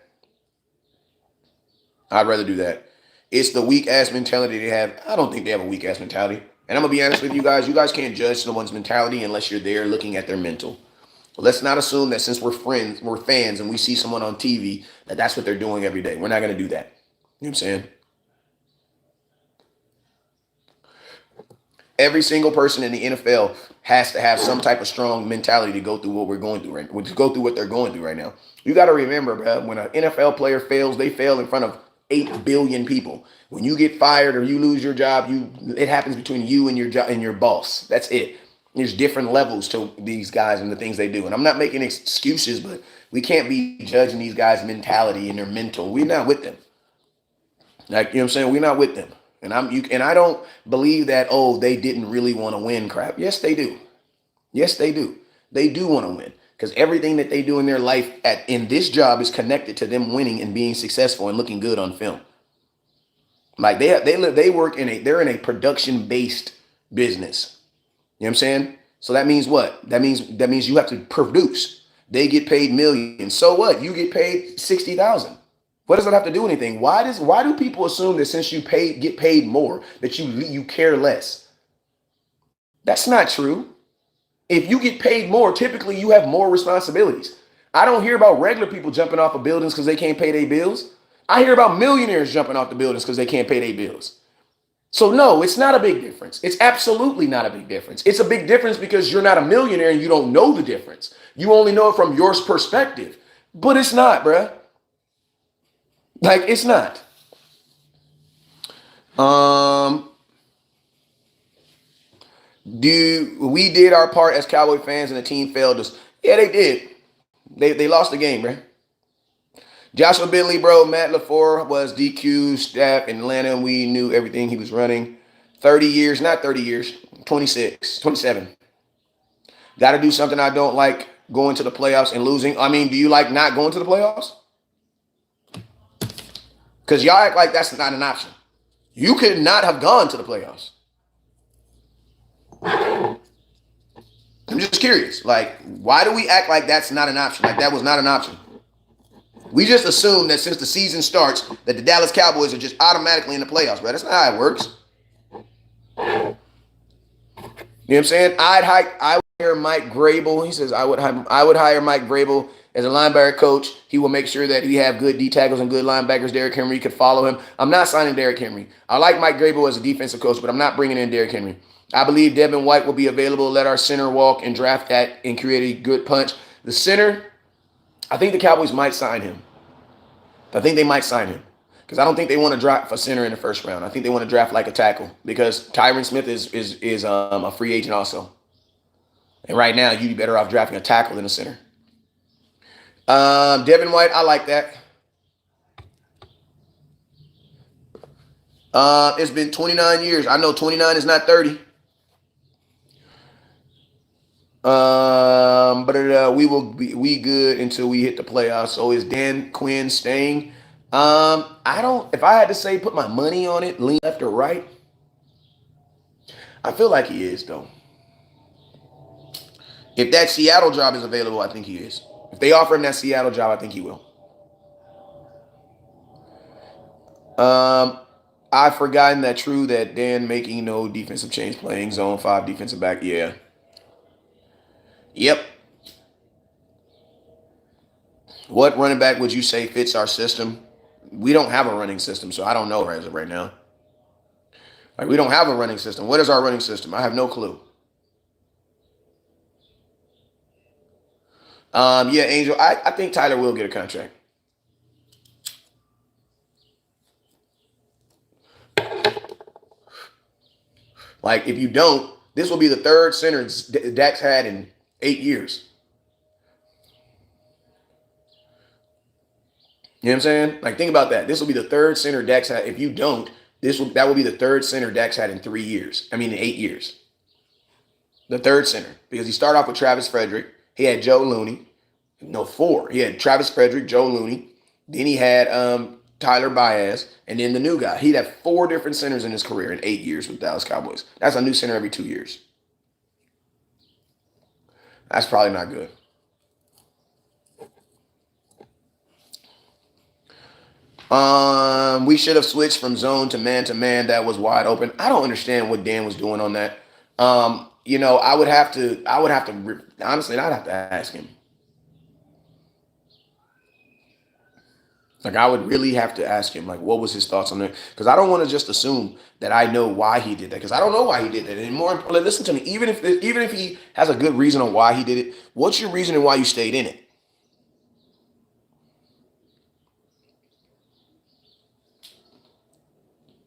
I'd rather do that. It's the weak-ass mentality they have. I don't think they have a weak-ass mentality. And I'm going to be honest with you guys. You guys can't judge someone's mentality unless you're there looking at their mental. But let's not assume that since we're fans, and we see someone on TV, that that's what they're doing every day. We're not going to do that. You know what I'm saying? Every single person in the NFL has to have some type of strong mentality to go through what we're going through right now, to go through what they're going through right now. You got to remember, bro, when an NFL player fails, they fail in front of 8 billion people. When you get fired or you lose your job, it happens between you and your boss. That's it. There's different levels to these guys and the things they do. And I'm not making excuses, but we can't be judging these guys' mentality and their mental. We're not with them. Like, you know what I'm saying? We're not with them. And I don't believe that, oh, they didn't really want to win crap. Yes, they do. Yes, they do. They do want to win, because everything that they do in their life in this job is connected to them winning and being successful and looking good on film. Like, they're in a production-based business. You know what I'm saying? So that means what? That means you have to produce. They get paid millions. So what? You get paid 60,000. What does that have to do with anything? Why do people assume that since you get paid more that you care less? That's not true. If you get paid more, typically you have more responsibilities. I don't hear about regular people jumping off of buildings because they can't pay their bills. I hear about millionaires jumping off the buildings because they can't pay their bills. So no, it's not a big difference. It's absolutely not a big difference. It's a big difference because you're not a millionaire and you don't know the difference. You only know it from your perspective. But it's not, bruh. Like, it's not. We did our part as Cowboy fans and the team failed us. Yeah, they did. They lost the game, bro. Joshua Bentley, bro. Matt LaFleur was DQ staff in Atlanta, and we knew everything he was running. 30 years, not 30 years, 26, 27. Got to do something I don't like, going to the playoffs and losing. I mean, do you like not going to the playoffs? Because y'all act like that's not an option. You could not have gone to the playoffs. I'm just curious. Like, why do we act like that's not an option? Like that was not an option. We just assume that since the season starts, that the Dallas Cowboys are just automatically in the playoffs, bro. That's not how it works. You know what I'm saying? I would hire Mike Grable. He says I would hire Mike Grable as a linebacker coach. He will make sure that we have good D tackles and good linebackers. Derrick Henry could follow him. I'm not signing Derrick Henry. I like Mike Grable as a defensive coach, but I'm not bringing in Derrick Henry. I believe Devin White will be available. Let our center walk and draft that and create a good punch. The center, I think the Cowboys might sign him. I think they might sign him. Because I don't think they want to draft a center in the first round. I think they want to draft like a tackle because Tyron Smith is a free agent also. And right now, you'd be better off drafting a tackle than a center. Devin White, I like that. It's been 29 years. I know 29 is not 30. But we will be good until we hit the playoffs. So is Dan Quinn staying? I don't. If I had to say, put my money on it, lean left or right, I feel like he is though. If that Seattle job is available, I think he is. If they offer him that Seattle job, I think he will. I've forgotten that true that Dan making no defensive change, playing zone 5 defensive back. Yeah. Yep. What running back would you say fits our system? We don't have a running system, so I don't know as of right now. Like we don't have a running system. What is our running system? I have no clue. Yeah, Angel. I think Tyler will get a contract. Like if you don't, this will be the third center Dak's had in 8 years. You know what I'm saying? Like think about that. This will be the third center Dak's had. If you don't, that will be the third center Dak's had in 3 years. I mean in 8 years. The third center. Because he started off with Travis Frederick. He had Joe Looney. No, 4. He had Travis Frederick, Joe Looney. Then he had Tyler Baez, and then the new guy. He'd have 4 different centers in his career in 8 years with Dallas Cowboys. That's a new center every 2 years. That's probably not good. We should have switched from zone to man. That was wide open. I don't understand what Dan was doing on that. I would have to honestly, I'd have to ask him. Like I would really have to ask him, like, what was his thoughts on that? Because I don't want to just assume that I know why he did that. Because I don't know why he did that. And more importantly, listen to me. Even if he has a good reason on why he did it, what's your reason and why you stayed in it?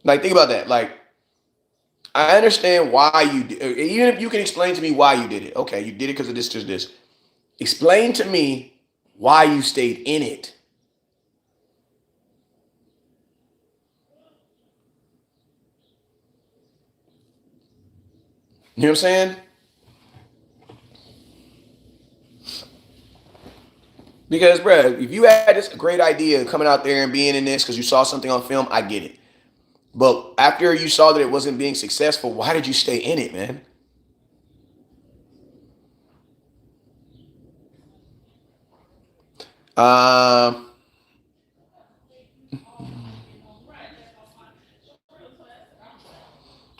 Like think about that. Like I understand why you did. Even if you can explain to me why you did it. Okay, you did it because of this, just this. Explain to me why you stayed in it. You know what I'm saying? Because, bruh, if you had this great idea of coming out there and being in this because you saw something on film, I get it. But after you saw that it wasn't being successful, why did you stay in it, man? Um,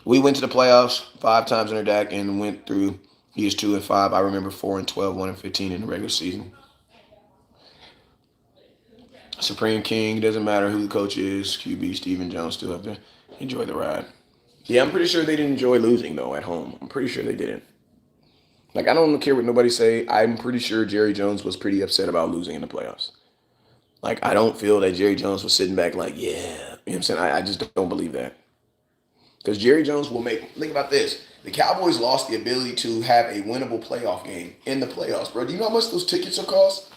we went to the playoffs 5 times under Dak and went through years 2 and 5. I remember 4 and 12, 1 and 15 in the regular season. Supreme King, doesn't matter who the coach is. QB Stephen Jones still have to enjoy the ride. Yeah, I'm pretty sure they didn't enjoy losing though at home. I'm pretty sure they didn't. Like I don't care what nobody say. I'm pretty sure Jerry Jones was pretty upset about losing in the playoffs. Like I don't feel that Jerry Jones was sitting back like, yeah. You know what I'm saying? I just don't believe that. Because Jerry Jones will make, think about this. The Cowboys lost the ability to have a winnable playoff game in the playoffs, bro. Do you know how much those tickets will cost?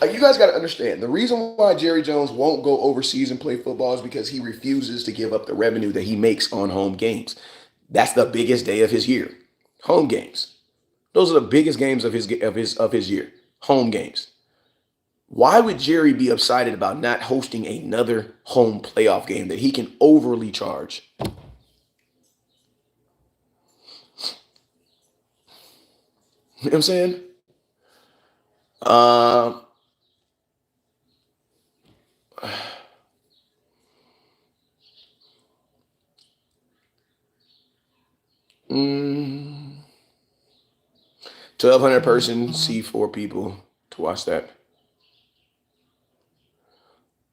Like, you guys got to understand. The reason why Jerry Jones won't go overseas and play football is because he refuses to give up the revenue that he makes on home games. That's the biggest day of his year. Home games. Those are the biggest games of his year. Home games. Why would Jerry be excited about not hosting another home playoff game that he can overly charge? You know what I'm saying? Uh, mm, 1,200 person, see 4 people to watch that.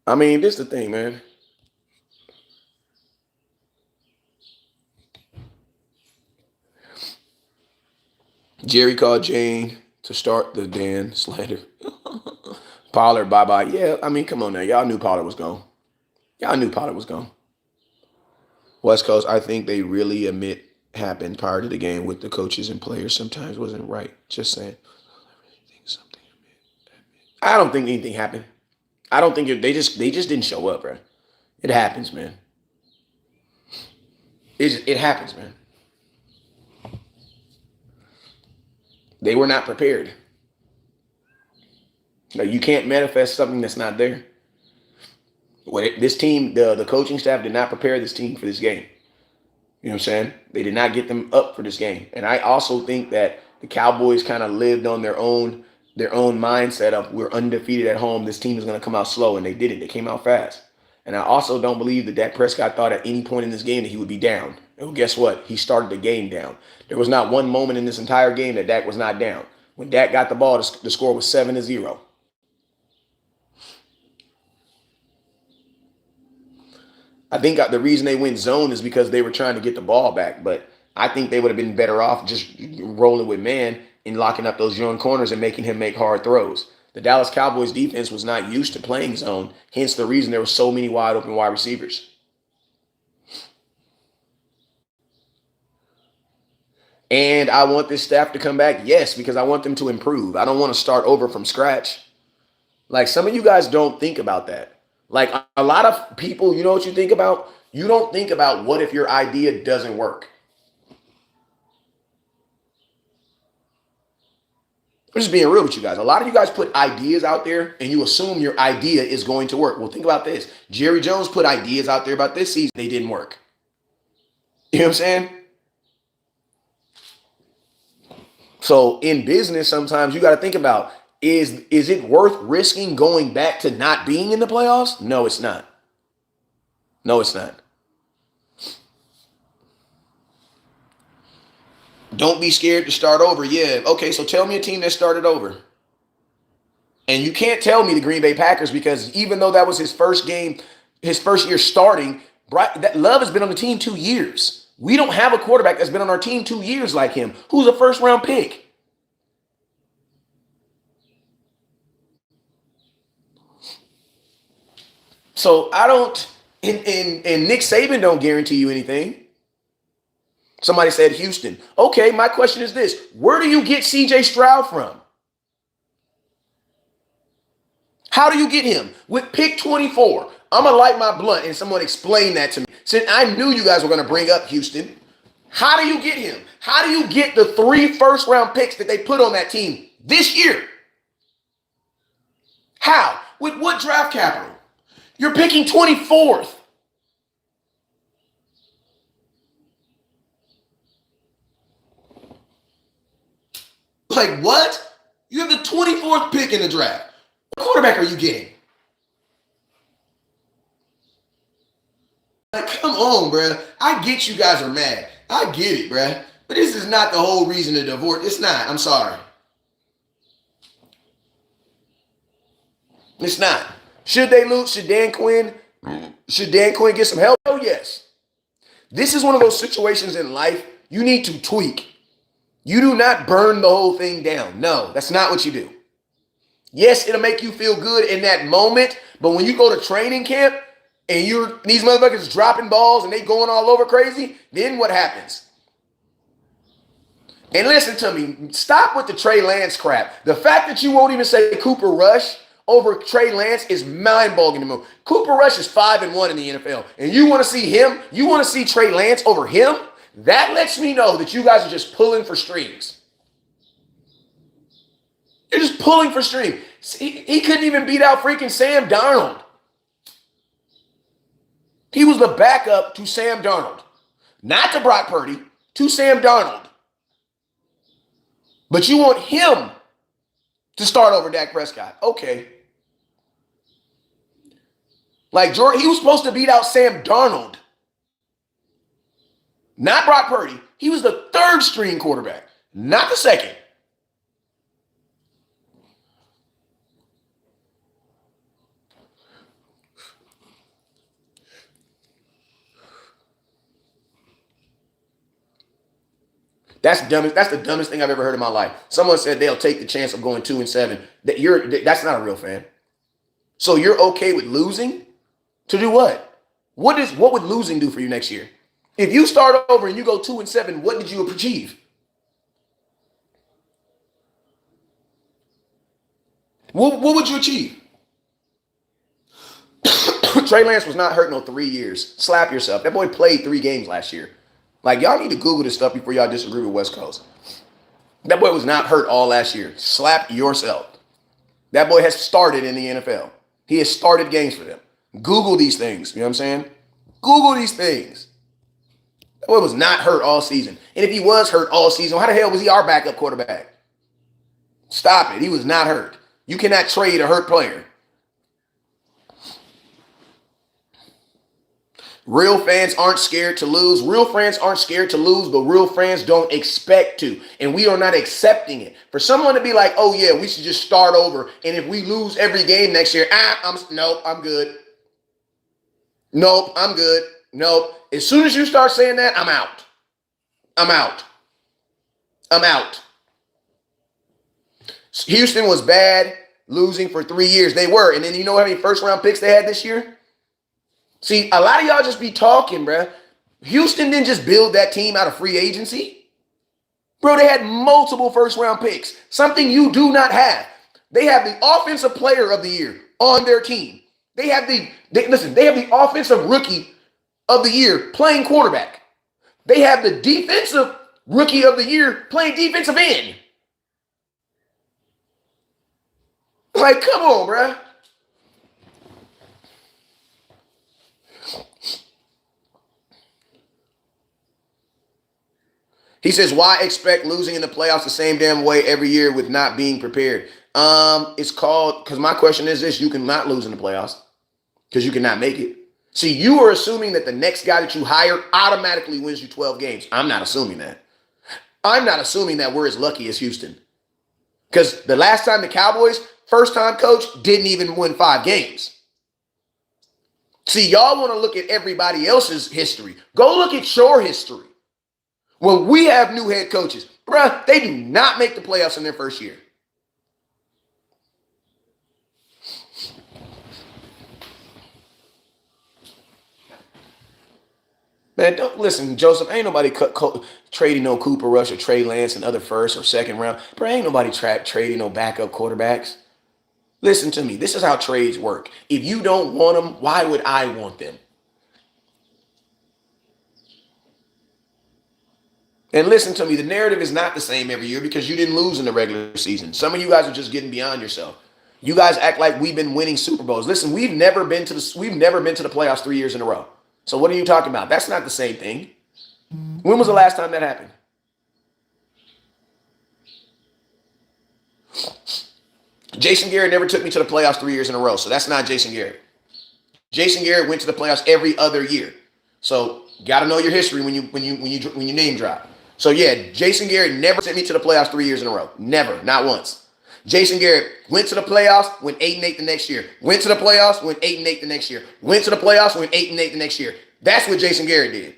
I mean, this is the thing, man. Jerry called Jane to start the Dan slander. Pollard, bye bye. Yeah, I mean, come on now. Y'all knew Pollard was gone. Y'all knew Pollard was gone. West Coast, I think they really admit happened prior to the game with the coaches and players sometimes wasn't right. Just saying. I don't think anything happened. I don't think they just didn't show up, bro. It happens, man. It happens, man. They were not prepared. Like, you can't manifest something that's not there. This team, the coaching staff did not prepare this team for this game. You know what I'm saying? They did not get them up for this game. And I also think that the Cowboys kind of lived on their own mindset of we're undefeated at home. This team is going to come out slow, and they didn't. They came out fast. And I also don't believe that Dak Prescott thought at any point in this game that he would be down. And well, guess what? He started the game down. There was not one moment in this entire game that Dak was not down. When Dak got the ball, the score was 7-0. I think the reason they went zone is because they were trying to get the ball back. But I think they would have been better off just rolling with man and locking up those young corners and making him make hard throws. The Dallas Cowboys defense was not used to playing zone, hence the reason there were so many wide open wide receivers. And I want this staff to come back, yes, because I want them to improve. I don't want to start over from scratch. Like, some of you guys don't think about that. Like, a lot of people, you know what you think about? You don't think about what if your idea doesn't work. I'm just being real with you guys. A lot of you guys put ideas out there and you assume your idea is going to work. Well, think about this. Jerry Jones put ideas out there about this season. They didn't work. You know what I'm saying? So in business, sometimes you got to think about, is it worth risking going back to not being in the playoffs? No, it's not. No, it's not. Don't be scared to start over. Yeah. Okay, so tell me a team that started over. And you can't tell me the Green Bay Packers, because even though that was his first game, his first year starting, that Love has been on the team 2 years. We don't have a quarterback that's been on our team 2 years like him, who's a first round pick. So I don't, and Nick Saban don't guarantee you anything. Somebody said Houston. Okay, my question is this. Where do you get CJ Stroud from? How do you get him? With pick 24. I'm going to light my blunt and someone explain that to me. Since I knew you guys were going to bring up Houston. How do you get him? How do you get the 3 first-round picks that they put on that team this year? How? With what draft capital? You're picking 24th. Like, what? You have the 24th pick in the draft. What quarterback are you getting? Like, come on, bro. I get you guys are mad. I get it, bro. But this is not the whole reason to divorce. It's not. I'm sorry. It's not. Should they lose? Should Dan Quinn get some help? Oh, yes. This is one of those situations in life you need to tweak. You do not burn the whole thing down. No, that's not what you do. Yes, it'll make you feel good in that moment, but when you go to training camp and these motherfuckers dropping balls and they going all over crazy, then what happens? And listen to me, stop with the Trey Lance crap. The fact that you won't even say Cooper Rush over Trey Lance is mind-boggling to me. Cooper Rush is 5-1 in the NFL, and you want to see him? You want to see Trey Lance over him? That lets me know that you guys are just pulling for strings. You're just pulling for strings. He couldn't even beat out freaking Sam Darnold. He was the backup to Sam Darnold. Not to Brock Purdy, to Sam Darnold. But you want him to start over Dak Prescott. Okay. Like Jordan, he was supposed to beat out Sam Darnold. Not Brock Purdy. He was the third string quarterback, not the second. That's the dumbest thing I've ever heard in my life. Someone said they'll take the chance of going 2-7. That's not a real fan. So you're okay with losing? To do what? What would losing do for you next year? If you start over and you go 2-7, what did you achieve? What would you achieve? Trey Lance was not hurt no 3 years. Slap yourself. That boy played 3 games last year. Like, y'all need to Google this stuff before y'all disagree with West Coast. That boy was not hurt all last year. Slap yourself. That boy has started in the NFL. He has started games for them. Google these things. You know what I'm saying? Google these things. That boy was not hurt all season. And if he was hurt all season, how the hell was he our backup quarterback? Stop it. He was not hurt. You cannot trade a hurt player. Real fans aren't scared to lose. Real fans aren't scared to lose, but real fans don't expect to. And we are not accepting it. For someone to be like, oh, yeah, we should just start over. And if we lose every game next year, nope, I'm good. Nope, I'm good. Nope. As soon as you start saying that, I'm out. I'm out. I'm out. Houston was bad, losing for 3 years. They were. And then you know how many first-round picks they had this year? See, a lot of y'all just be talking, bruh. Houston didn't just build that team out of free agency. Bro, they had multiple first-round picks, something you do not have. They have the offensive player of the year on their team. They have the offensive rookie of the year playing quarterback. They have the defensive rookie of the year playing defensive end. Like, come on, bruh. He says, why expect losing in the playoffs the same damn way every year with not being prepared? It's called, because my question is this, you cannot lose in the playoffs because you cannot make it. See, you are assuming that the next guy that you hire automatically wins you 12 games. I'm not assuming that. I'm not assuming that we're as lucky as Houston. Because the last time the Cowboys, first-time coach, didn't even win 5 games. See, y'all want to look at everybody else's history. Go look at your history. When we have new head coaches, bruh, they do not make the playoffs in their first year. Man, don't listen, Joseph. Ain't nobody trading no Cooper Rush or Trey Lance and other first or second round. Bro, ain't nobody trading no backup quarterbacks. Listen to me. This is how trades work. If you don't want them, why would I want them? And listen to me, the narrative is not the same every year because you didn't lose in the regular season. Some of you guys are just getting beyond yourself. You guys act like we've been winning Super Bowls. Listen, we've never been to the playoffs 3 years in a row. So what are you talking about? That's not the same thing. When was the last time that happened? Jason Garrett never took me to the playoffs 3 years in a row. So that's not Jason Garrett. Jason Garrett went to the playoffs every other year. So got to know your history when you name drop. So yeah, Jason Garrett never sent me to the playoffs 3 years in a row. Never, not once. Jason Garrett went to the playoffs, went 8-8 the next year. Went to the playoffs, went 8-8 the next year. Went to the playoffs, went 8-8 the next year. That's what Jason Garrett did.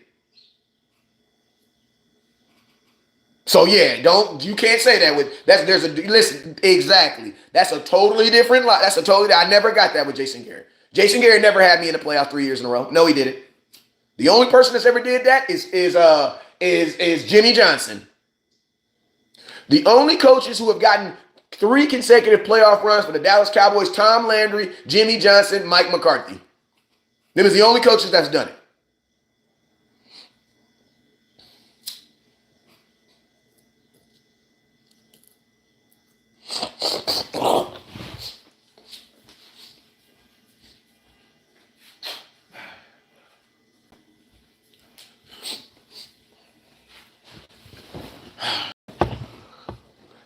So yeah, you can't say that listen, exactly. That's a totally different lie. I never got that with Jason Garrett. Jason Garrett never had me in the playoffs 3 years in a row. No, he didn't. The only person that's ever did that is Jimmy Johnson. The only coaches who have gotten 3 consecutive playoff runs for the Dallas Cowboys, Tom Landry, Jimmy Johnson, Mike McCarthy. Them is the only coaches that's done it.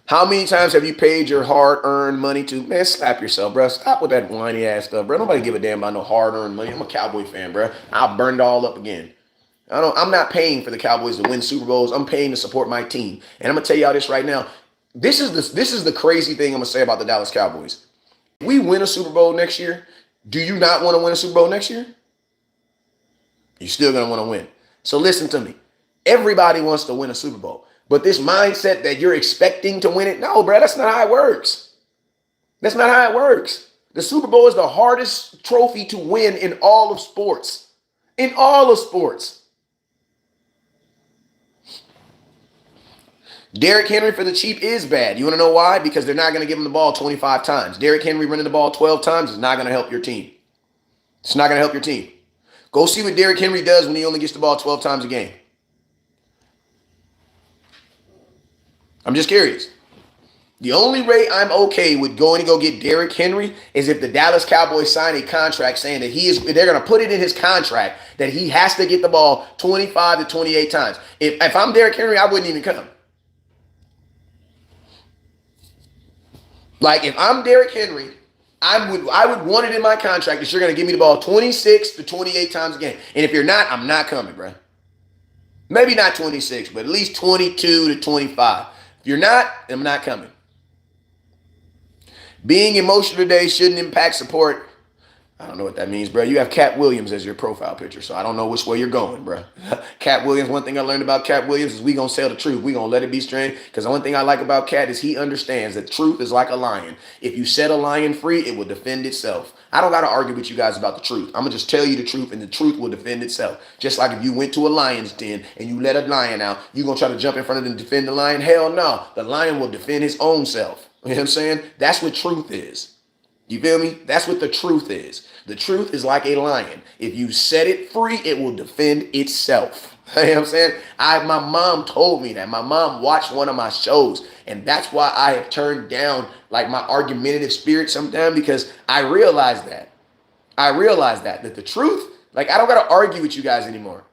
How many times have you paid your hard-earned money to, man, slap yourself, bro. Stop with that whiny ass stuff, bro. Nobody give a damn about no hard-earned money. I'm a Cowboy fan, bro. I'll burn it all up again. I'm not paying for the Cowboys to win Super Bowls. I'm paying to support my team. And I'm gonna tell y'all this right now. This is the crazy thing I'm gonna say about the Dallas Cowboys. If we win a Super Bowl next year, do you not want to win a Super Bowl next year? You're still gonna want to win. So listen to me. Everybody wants to win a Super Bowl. But this mindset that you're expecting to win it, no, bro, that's not how it works. That's not how it works. The Super Bowl is the hardest trophy to win in all of sports. In all of sports. Derrick Henry for the Chiefs is bad. You want to know why? Because they're not going to give him the ball 25 times. Derrick Henry running the ball 12 times is not going to help your team. It's not going to help your team. Go see what Derrick Henry does when he only gets the ball 12 times a game. I'm just curious. The only way I'm okay with going to go get Derrick Henry is if the Dallas Cowboys sign a contract saying that they're going to put it in his contract that he has to get the ball 25 to 28 times. If I'm Derrick Henry, I wouldn't even come. Like, if I'm Derrick Henry, I would want it in my contract that you're going to give me the ball 26 to 28 times a game. And if you're not, I'm not coming, bro. Maybe not 26, but at least 22 to 25. If you're not, I'm not coming. Being emotional today shouldn't impact support. I don't know what that means, bro. You have Cat Williams as your profile picture, so I don't know which way you're going, bro. Cat Williams, one thing I learned about Cat Williams is we going to tell the truth. We going to let it be strange, because the one thing I like about Cat is he understands that truth is like a lion. If you set a lion free, it will defend itself. I don't got to argue with you guys about the truth. I'm going to just tell you the truth, and the truth will defend itself. Just like if you went to a lion's den and you let a lion out, you going to try to jump in front of it and defend the lion? Hell no. The lion will defend his own self. You know what I'm saying? That's what truth is. You feel me? That's what the truth is. The truth is like a lion. If you set it free, it will defend itself. You know what I'm saying? My mom told me that. My mom watched one of my shows, and that's why I have turned down like my argumentative spirit sometimes, because I realized that. That the truth, like, I don't got to argue with you guys anymore.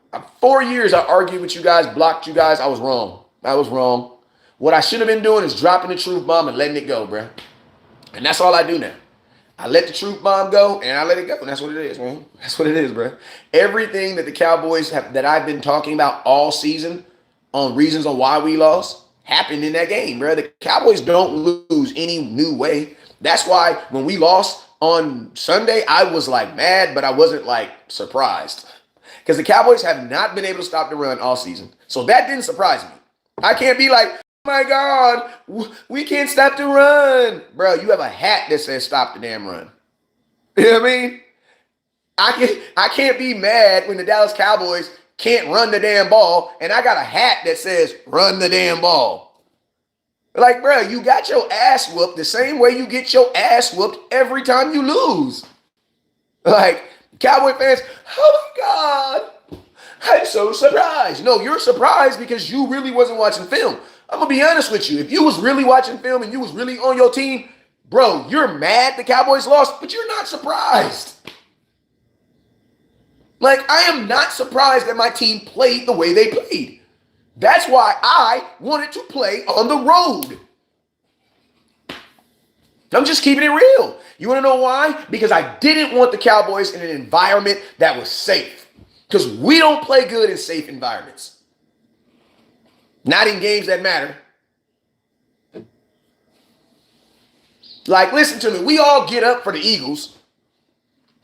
4 years I argued with you guys, blocked you guys. I was wrong. What I should have been doing is dropping the truth bomb and letting it go, bro. And that's all I do now. I let the truth bomb go, and I let it go. And that's what it is, man. That's what it is, bro. Everything that the Cowboys have, that I've been talking about all season on reasons on why we lost, happened in that game, bro. The Cowboys don't lose any new way. That's why when we lost on Sunday, I was like mad, but I wasn't like surprised. Because the Cowboys have not been able to stop the run all season. So that didn't surprise me. I can't be like, my God, we can't stop the run. Bro, you have a hat that says stop the damn run. You know what I mean? I can't be mad when the Dallas Cowboys can't run the damn ball, and I got a hat that says run the damn ball. Like, bro, you got your ass whooped the same way you get your ass whooped every time you lose. Like, Cowboy fans, oh my God, I'm so surprised. No, you're surprised because you really wasn't watching film. I'm going to be honest with you. If you was really watching film and you was really on your team, bro, you're mad the Cowboys lost, but you're not surprised. Like, I am not surprised that my team played the way they played. That's why I wanted to play on the road. I'm just keeping it real. You want to know why? Because I didn't want the Cowboys in an environment that was safe. Because we don't play good in safe environments. Not in games that matter. Like, listen to me. We all get up for the Eagles.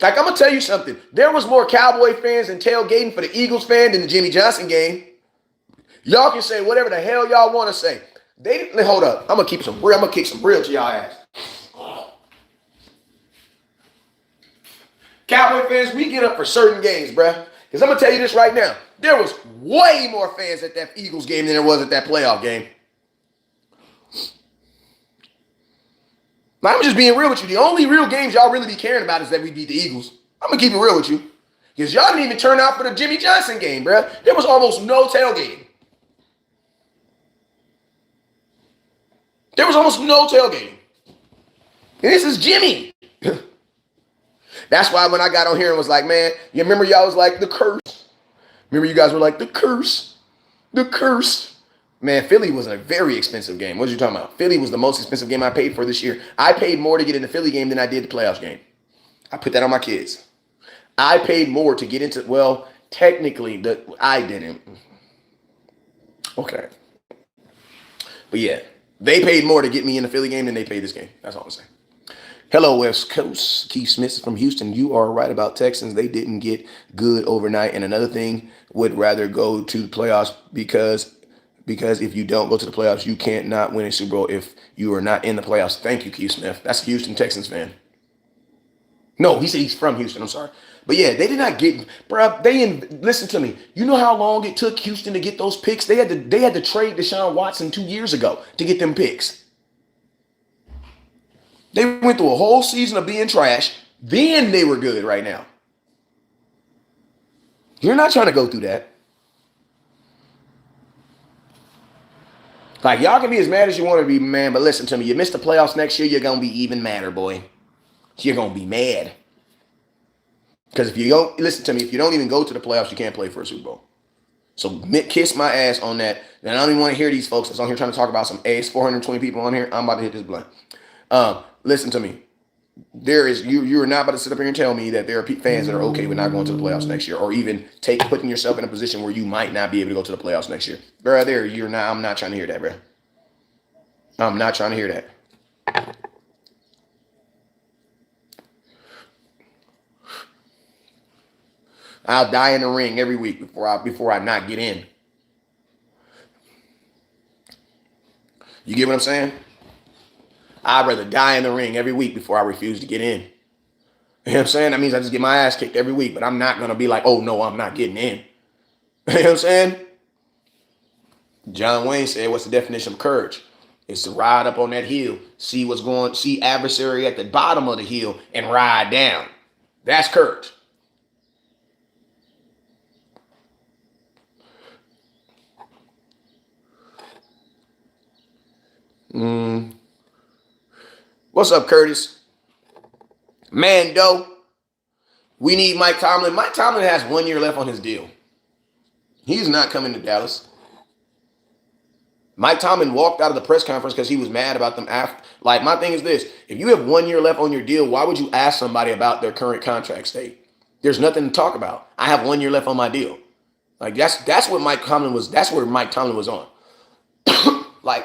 Like, I'm going to tell you something. There was more Cowboy fans and tailgating for the Eagles fan than the Jimmy Johnson game. Y'all can say whatever the hell y'all want to say. Hold up. I'm going to kick some real to y'all ass. Cowboy fans, we get up for certain games, bruh. Because I'm going to tell you this right now. There was way more fans at that Eagles game than there was at that playoff game. I'm just being real with you. The only real games y'all really be caring about is that we beat the Eagles. I'm going to keep it real with you. Because y'all didn't even turn out for the Jimmy Johnson game, bruh. There was almost no tailgating. There was almost no tailgating. And this is Jimmy. That's why when I got on here and was like, man, you remember y'all was like, the curse. Remember you guys were like, the curse. The curse. Man, Philly was a very expensive game. What are you talking about? Philly was the most expensive game I paid for this year. I paid more to get in the Philly game than I did the playoffs game. I put that on my kids. I paid more to get into, well, technically, I didn't. Okay. But yeah, they paid more to get me in the Philly game than they paid this game. That's all I'm saying. Hello, West Coast. Keith Smith from Houston. You are right about Texans. They didn't get good overnight. And another thing, would rather go to the playoffs because if you don't go to the playoffs, you can't not win a Super Bowl if you are not in the playoffs. Thank you, Keith Smith. That's a Houston Texans fan. No, he said he's from Houston. I'm sorry. But yeah, they did not get, bro. Listen to me. You know how long it took Houston to get those picks? They had to trade Deshaun Watson 2 years ago to get them picks. They went through a whole season of being trash. Then they were good right now. You're not trying to go through that. Like, y'all can be as mad as you want to be, man, but listen to me. You miss the playoffs next year, you're going to be even madder, boy. You're going to be mad. Because if you don't, listen to me, if you don't even go to the playoffs, you can't play for a Super Bowl. So kiss my ass on that. And I don't even want to hear these folks that's on here trying to talk about some ass 420 people on here. I'm about to hit this blunt. Listen to me. You're not about to sit up here and tell me that there are fans that are okay with not going to the playoffs next year, or even putting yourself in a position where you might not be able to go to the playoffs next year. Bro, I'm not trying to hear that, bro. I'm not trying to hear that. I'll die in the ring every week before I not get in. You get what I'm saying? I'd rather die in the ring every week before I refuse to get in. You know what I'm saying? That means I just get my ass kicked every week, but I'm not going to be like, oh, no, I'm not getting in. You know what I'm saying? John Wayne said, what's the definition of courage? It's to ride up on that hill, see adversary at the bottom of the hill, and ride down. That's courage. What's up, Curtis? Mando. We need Mike Tomlin. Mike Tomlin has 1 year left on his deal. He's not coming to Dallas. Mike Tomlin walked out of the press conference because he was mad about them after. Like, my thing is this. If you have 1 year left on your deal, why would you ask somebody about their current contract state? There's nothing to talk about. I have 1 year left on my deal. Like, that's what Mike Tomlin was. That's where Mike Tomlin was on. Like,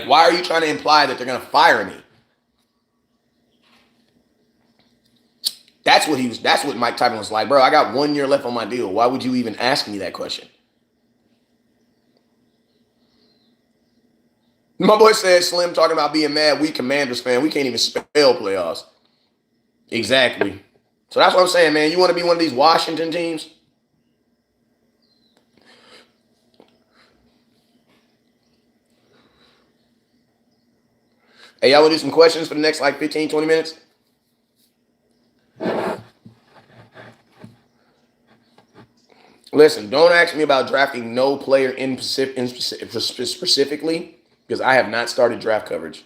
why are you trying to imply that they're going to fire me? That's what Mike Tomlin was like, bro. I got 1 year left on my deal. Why would you even ask me that question? My boy said, Slim talking about being mad. We Commanders fan. We can't even spell playoffs. Exactly. So that's what I'm saying, man. You want to be one of these Washington teams? Hey, y'all want to do some questions for the next 15, 20 minutes? Listen, don't ask me about drafting no player specifically, because I have not started draft coverage.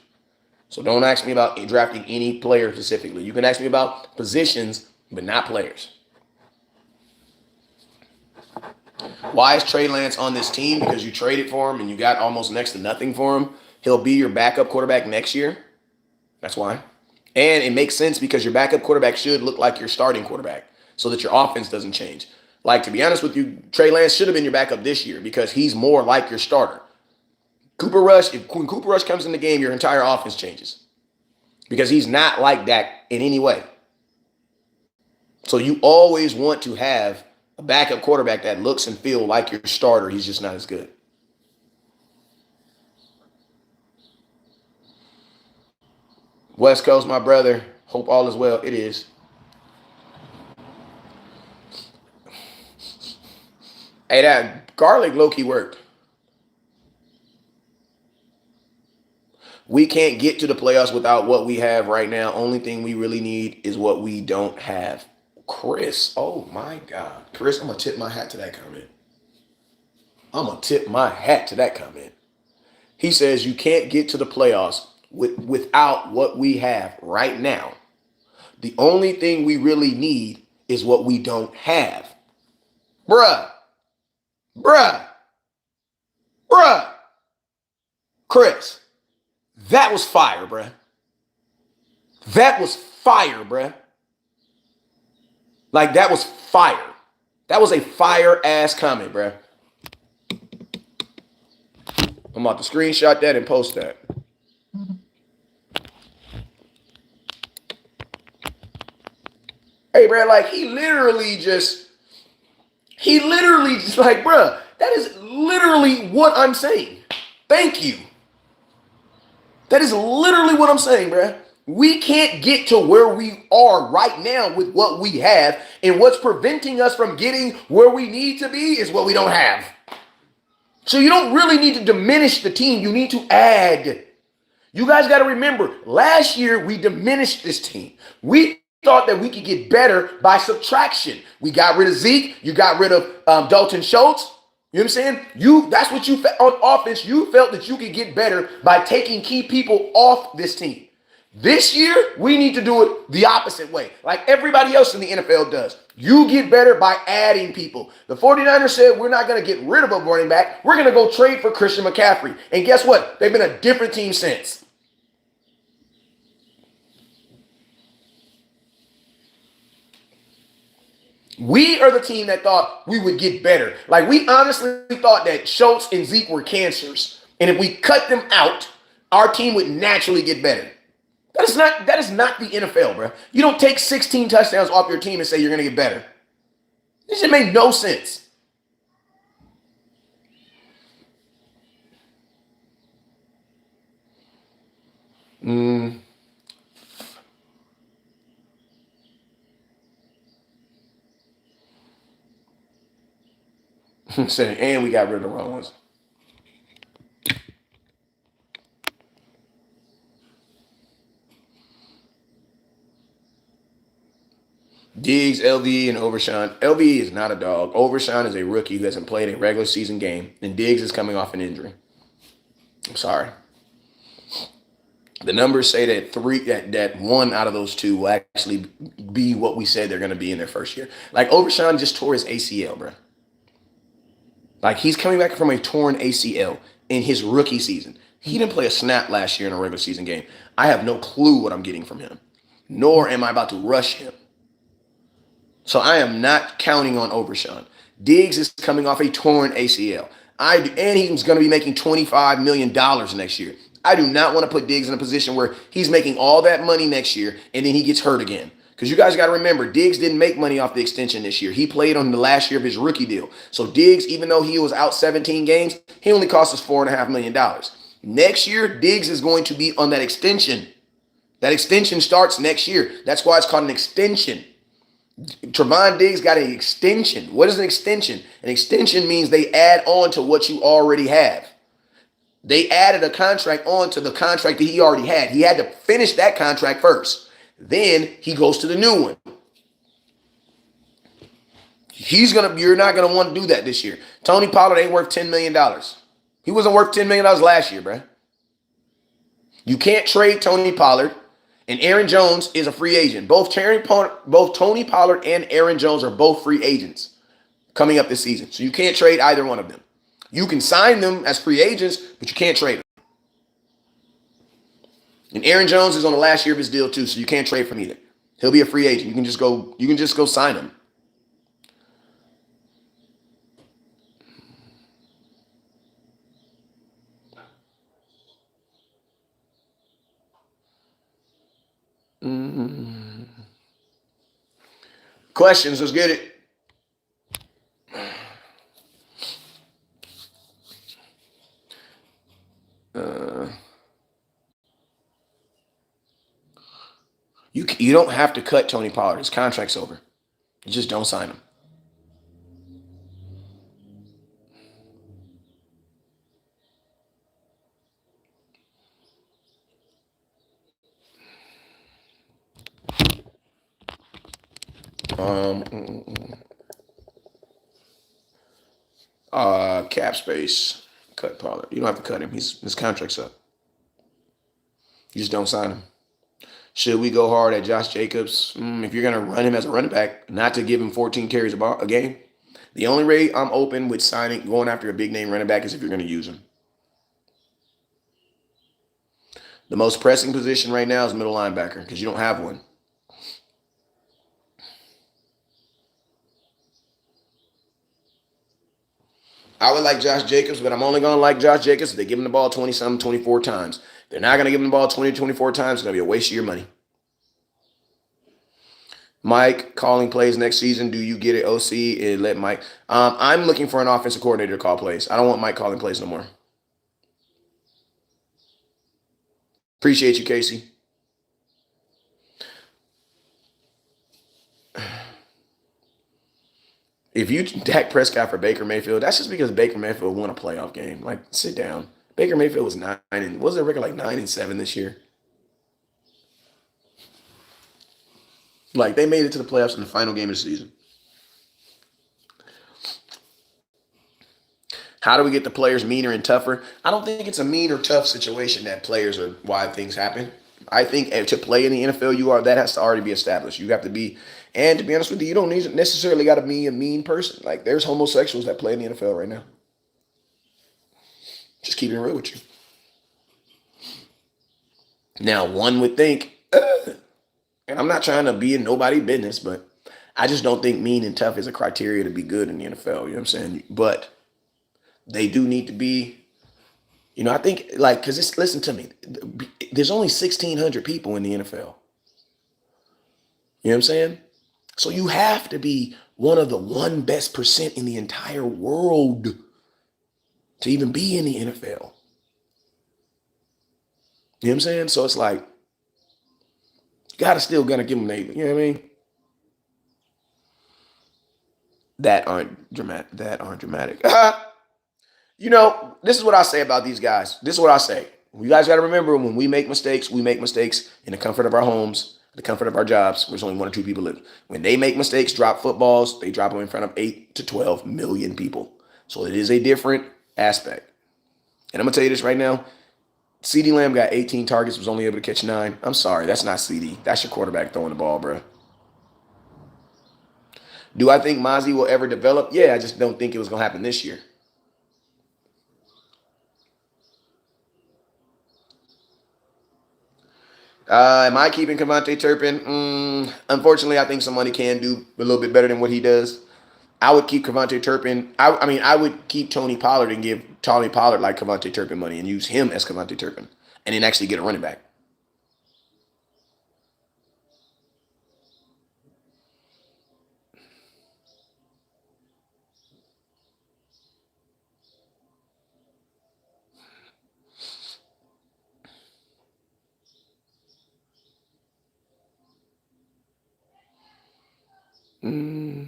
So don't ask me about drafting any player specifically. You can ask me about positions, but not players. Why is Trey Lance on this team? Because you traded for him and you got almost next to nothing for him. He'll be your backup quarterback next year. That's why. And it makes sense because your backup quarterback should look like your starting quarterback so that your offense doesn't change. Like, to be honest with you, Trey Lance should have been your backup this year because he's more like your starter. When Cooper Rush comes in the game, your entire offense changes because he's not like that in any way. So you always want to have a backup quarterback that looks and feels like your starter. He's just not as good. West Coast, my brother. Hope all is well. It is. Hey, that garlic low-key worked. We can't get to the playoffs without what we have right now. Only thing we really need is what we don't have. Chris, oh my God. Chris, I'm going to tip my hat to that comment. He says you can't get to the playoffs without what we have right now. The only thing we really need is what we don't have. Bruh. Bruh, Chris, that was fire, bruh. That was fire, bruh. Like, that was fire. That was a fire ass comment, bruh. I'm about to screenshot that and post that. Hey, bruh, like, he literally just like, bruh, that is literally what I'm saying. Thank you. That is literally what I'm saying, bruh. We can't get to where we are right now with what we have, and what's preventing us from getting where we need to be is what we don't have. So you don't really need to diminish the team. You need to add. You guys got to remember, last year we diminished this team. We thought that we could get better by subtraction. We got rid of Zeke. You got rid of Dalton Schultz. You know what I'm saying? That's what you felt on offense. You felt that you could get better by taking key people off this team. This year, we need to do it the opposite way, like everybody else in the NFL does. You get better by adding people. The 49ers said, we're not going to get rid of a running back. We're going to go trade for Christian McCaffrey. And guess what? They've been a different team since. We are the team that thought we would get better. Like, we honestly thought that Schultz and Zeke were cancers. And if we cut them out, our team would naturally get better. That is not the NFL, bro. You don't take 16 touchdowns off your team and say you're going to get better. This should make no sense. And we got rid of the wrong ones. Diggs, LVE, and Overshawn. LVE is not a dog. Overshawn is a rookie who hasn't played a regular season game, and Diggs is coming off an injury. I'm sorry. The numbers say that one out of those two will actually be what we said they're going to be in their first year. Like, Overshawn just tore his ACL, bro. Like, he's coming back from a torn ACL in his rookie season. He didn't play a snap last year in a regular season game. I have no clue what I'm getting from him, nor am I about to rush him. So I am not counting on Overshawn. Diggs is coming off a torn ACL. And he's going to be making $25 million next year. I do not want to put Diggs in a position where he's making all that money next year and then he gets hurt again. Because you guys got to remember, Diggs didn't make money off the extension this year. He played on the last year of his rookie deal. So Diggs, even though he was out 17 games, he only cost us $4.5 million. Next year, Diggs is going to be on that extension. That extension starts next year. That's why it's called an extension. Trevon Diggs got an extension. What is an extension? An extension means they add on to what you already have. They added a contract on to the contract that he already had. He had to finish that contract first. Then he goes to the new one. You're not gonna want to do that this year. Tony Pollard ain't worth $10 million. He wasn't worth $10 million last year, bro. You can't trade Tony Pollard. And Aaron Jones is a free agent. Both Tony Pollard and Aaron Jones are both free agents coming up this season. So you can't trade either one of them. You can sign them as free agents, but you can't trade them. And Aaron Jones is on the last year of his deal too, so you can't trade for him either. He'll be a free agent. You can just go sign him. Questions, let's get it. You don't have to cut Tony Pollard. His contract's over. You just don't sign him. Cap space. Cut Pollard. You don't have to cut him. His contract's up. You just don't sign him. Should we go hard at Josh Jacobs? If you're going to run him as a running back, not to give him 14 carries a game, The only way I'm open with going after a big name running back is if you're going to use him. The most pressing position right now is middle linebacker because you don't have one. I would like Josh Jacobs, but I'm only going to like Josh Jacobs if they give him the ball 20-something, 24 times. They're not going to give him the ball 20, 24 times. It's going to be a waste of your money. Mike calling plays next season. Do you get it, OC? And let Mike. I'm looking for an offensive coordinator to call plays. I don't want Mike calling plays no more. Appreciate you, Casey. If you Dak Prescott for Baker Mayfield, that's just because Baker Mayfield won a playoff game. Like, sit down. Baker Mayfield was 9 and was their record like 9-7 this year? Like, they made it to the playoffs in the final game of the season. How do we get the players meaner and tougher? I don't think it's a mean or tough situation that players are why things happen. I think to play in the NFL, that has to already be established. You have to be, and to be honest with you, you don't necessarily got to be a mean person. Like, there's homosexuals that play in the NFL right now. Just keeping it real with you. Now, one would think, and I'm not trying to be in nobody's business, but I just don't think mean and tough is a criteria to be good in the NFL. You know what I'm saying? But they do need to be, I think, like, because listen to me, there's only 1,600 people in the NFL. You know what I'm saying? So you have to be one of the 1% in the entire world to even be in the NFL. You know what I'm saying? So it's like, you gotta still gonna give them neighbor. You know what I mean? That aren't dramatic. This is what I say about these guys. This is what I say. You guys got to remember, when we make mistakes in the comfort of our homes, the comfort of our jobs. There's only 1 or 2 people live. When they make mistakes, drop footballs, they drop them in front of 8 to 12 million people. So it is a different aspect. And I'm going to tell you this right now. CeeDee Lamb got 18 targets, was only able to catch 9. I'm sorry, that's not CeeDee. That's your quarterback throwing the ball, bro. Do I think Mozzie will ever develop? Yeah, I just don't think it was going to happen this year. Am I keeping Cavante Turpin? Unfortunately, I think somebody can do a little bit better than what he does. I would keep Cavante Turpin. I would keep Tony Pollard and give Tony Pollard like Cavante Turpin money and use him as Cavante Turpin and then actually get a running back.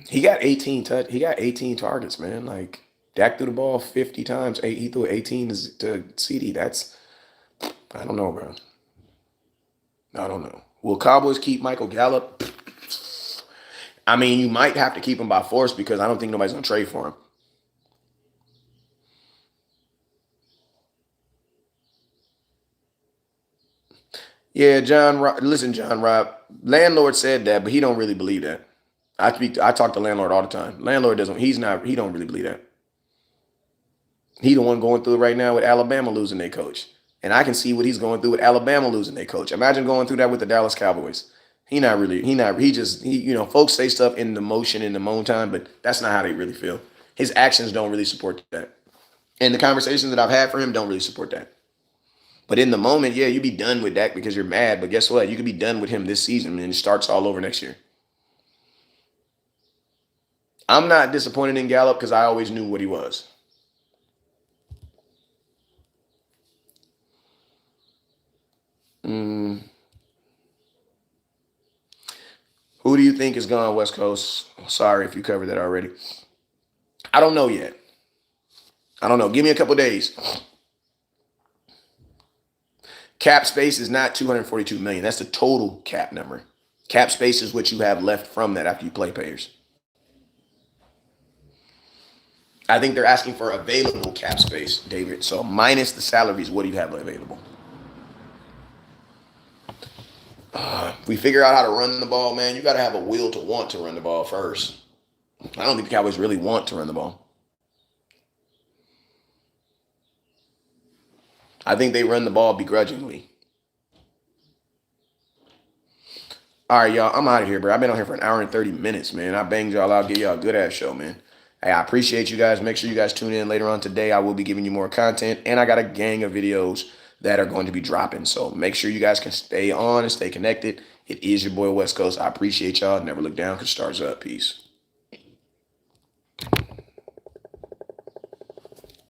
He got 18 targets, man. Like, Dak threw the ball 50 times. He threw 18 to CeeDee. I don't know, bro. I don't know. Will Cowboys keep Michael Gallup? I mean, you might have to keep him by force because I don't think nobody's gonna trade for him. Yeah, listen, John Rob. Landlord said that, but he don't really believe that. I talk to landlord all the time. Landlord doesn't. He don't really believe that. He the one going through it right now with Alabama losing their coach, and I can see what he's going through with Alabama losing their coach. Imagine going through that with the Dallas Cowboys. He not really. He not. He just. Folks say stuff in the motion in the moan time, but that's not how they really feel. His actions don't really support that, and the conversations that I've had for him don't really support that. But in the moment, yeah, you be done with Dak because you're mad. But guess what? You could be done with him this season and it starts all over next year. I'm not disappointed in Gallup because I always knew what he was. Mm, who do you think is gone West Coast? Sorry if you covered that already. I don't know yet. I don't know. Give me a couple days. Cap space is not 242 million. That's the total cap number. Cap space is what you have left from that after you play payers. I think they're asking for available cap space, David. So minus the salaries, what do you have available? We figure out how to run the ball, man. You got to have a will to want to run the ball first. I don't think the Cowboys really want to run the ball. I think they run the ball begrudgingly. All right, y'all. I'm out of here, bro. I've been on here for an hour and 30 minutes, man. I banged y'all out. Give y'all a good ass show, man. Hey, I appreciate you guys. Make sure you guys tune in later on today. I will be giving you more content, and I got a gang of videos that are going to be dropping. So make sure you guys can stay on and stay connected. It is your boy West Coast. I appreciate y'all. Never look down because stars up. Peace.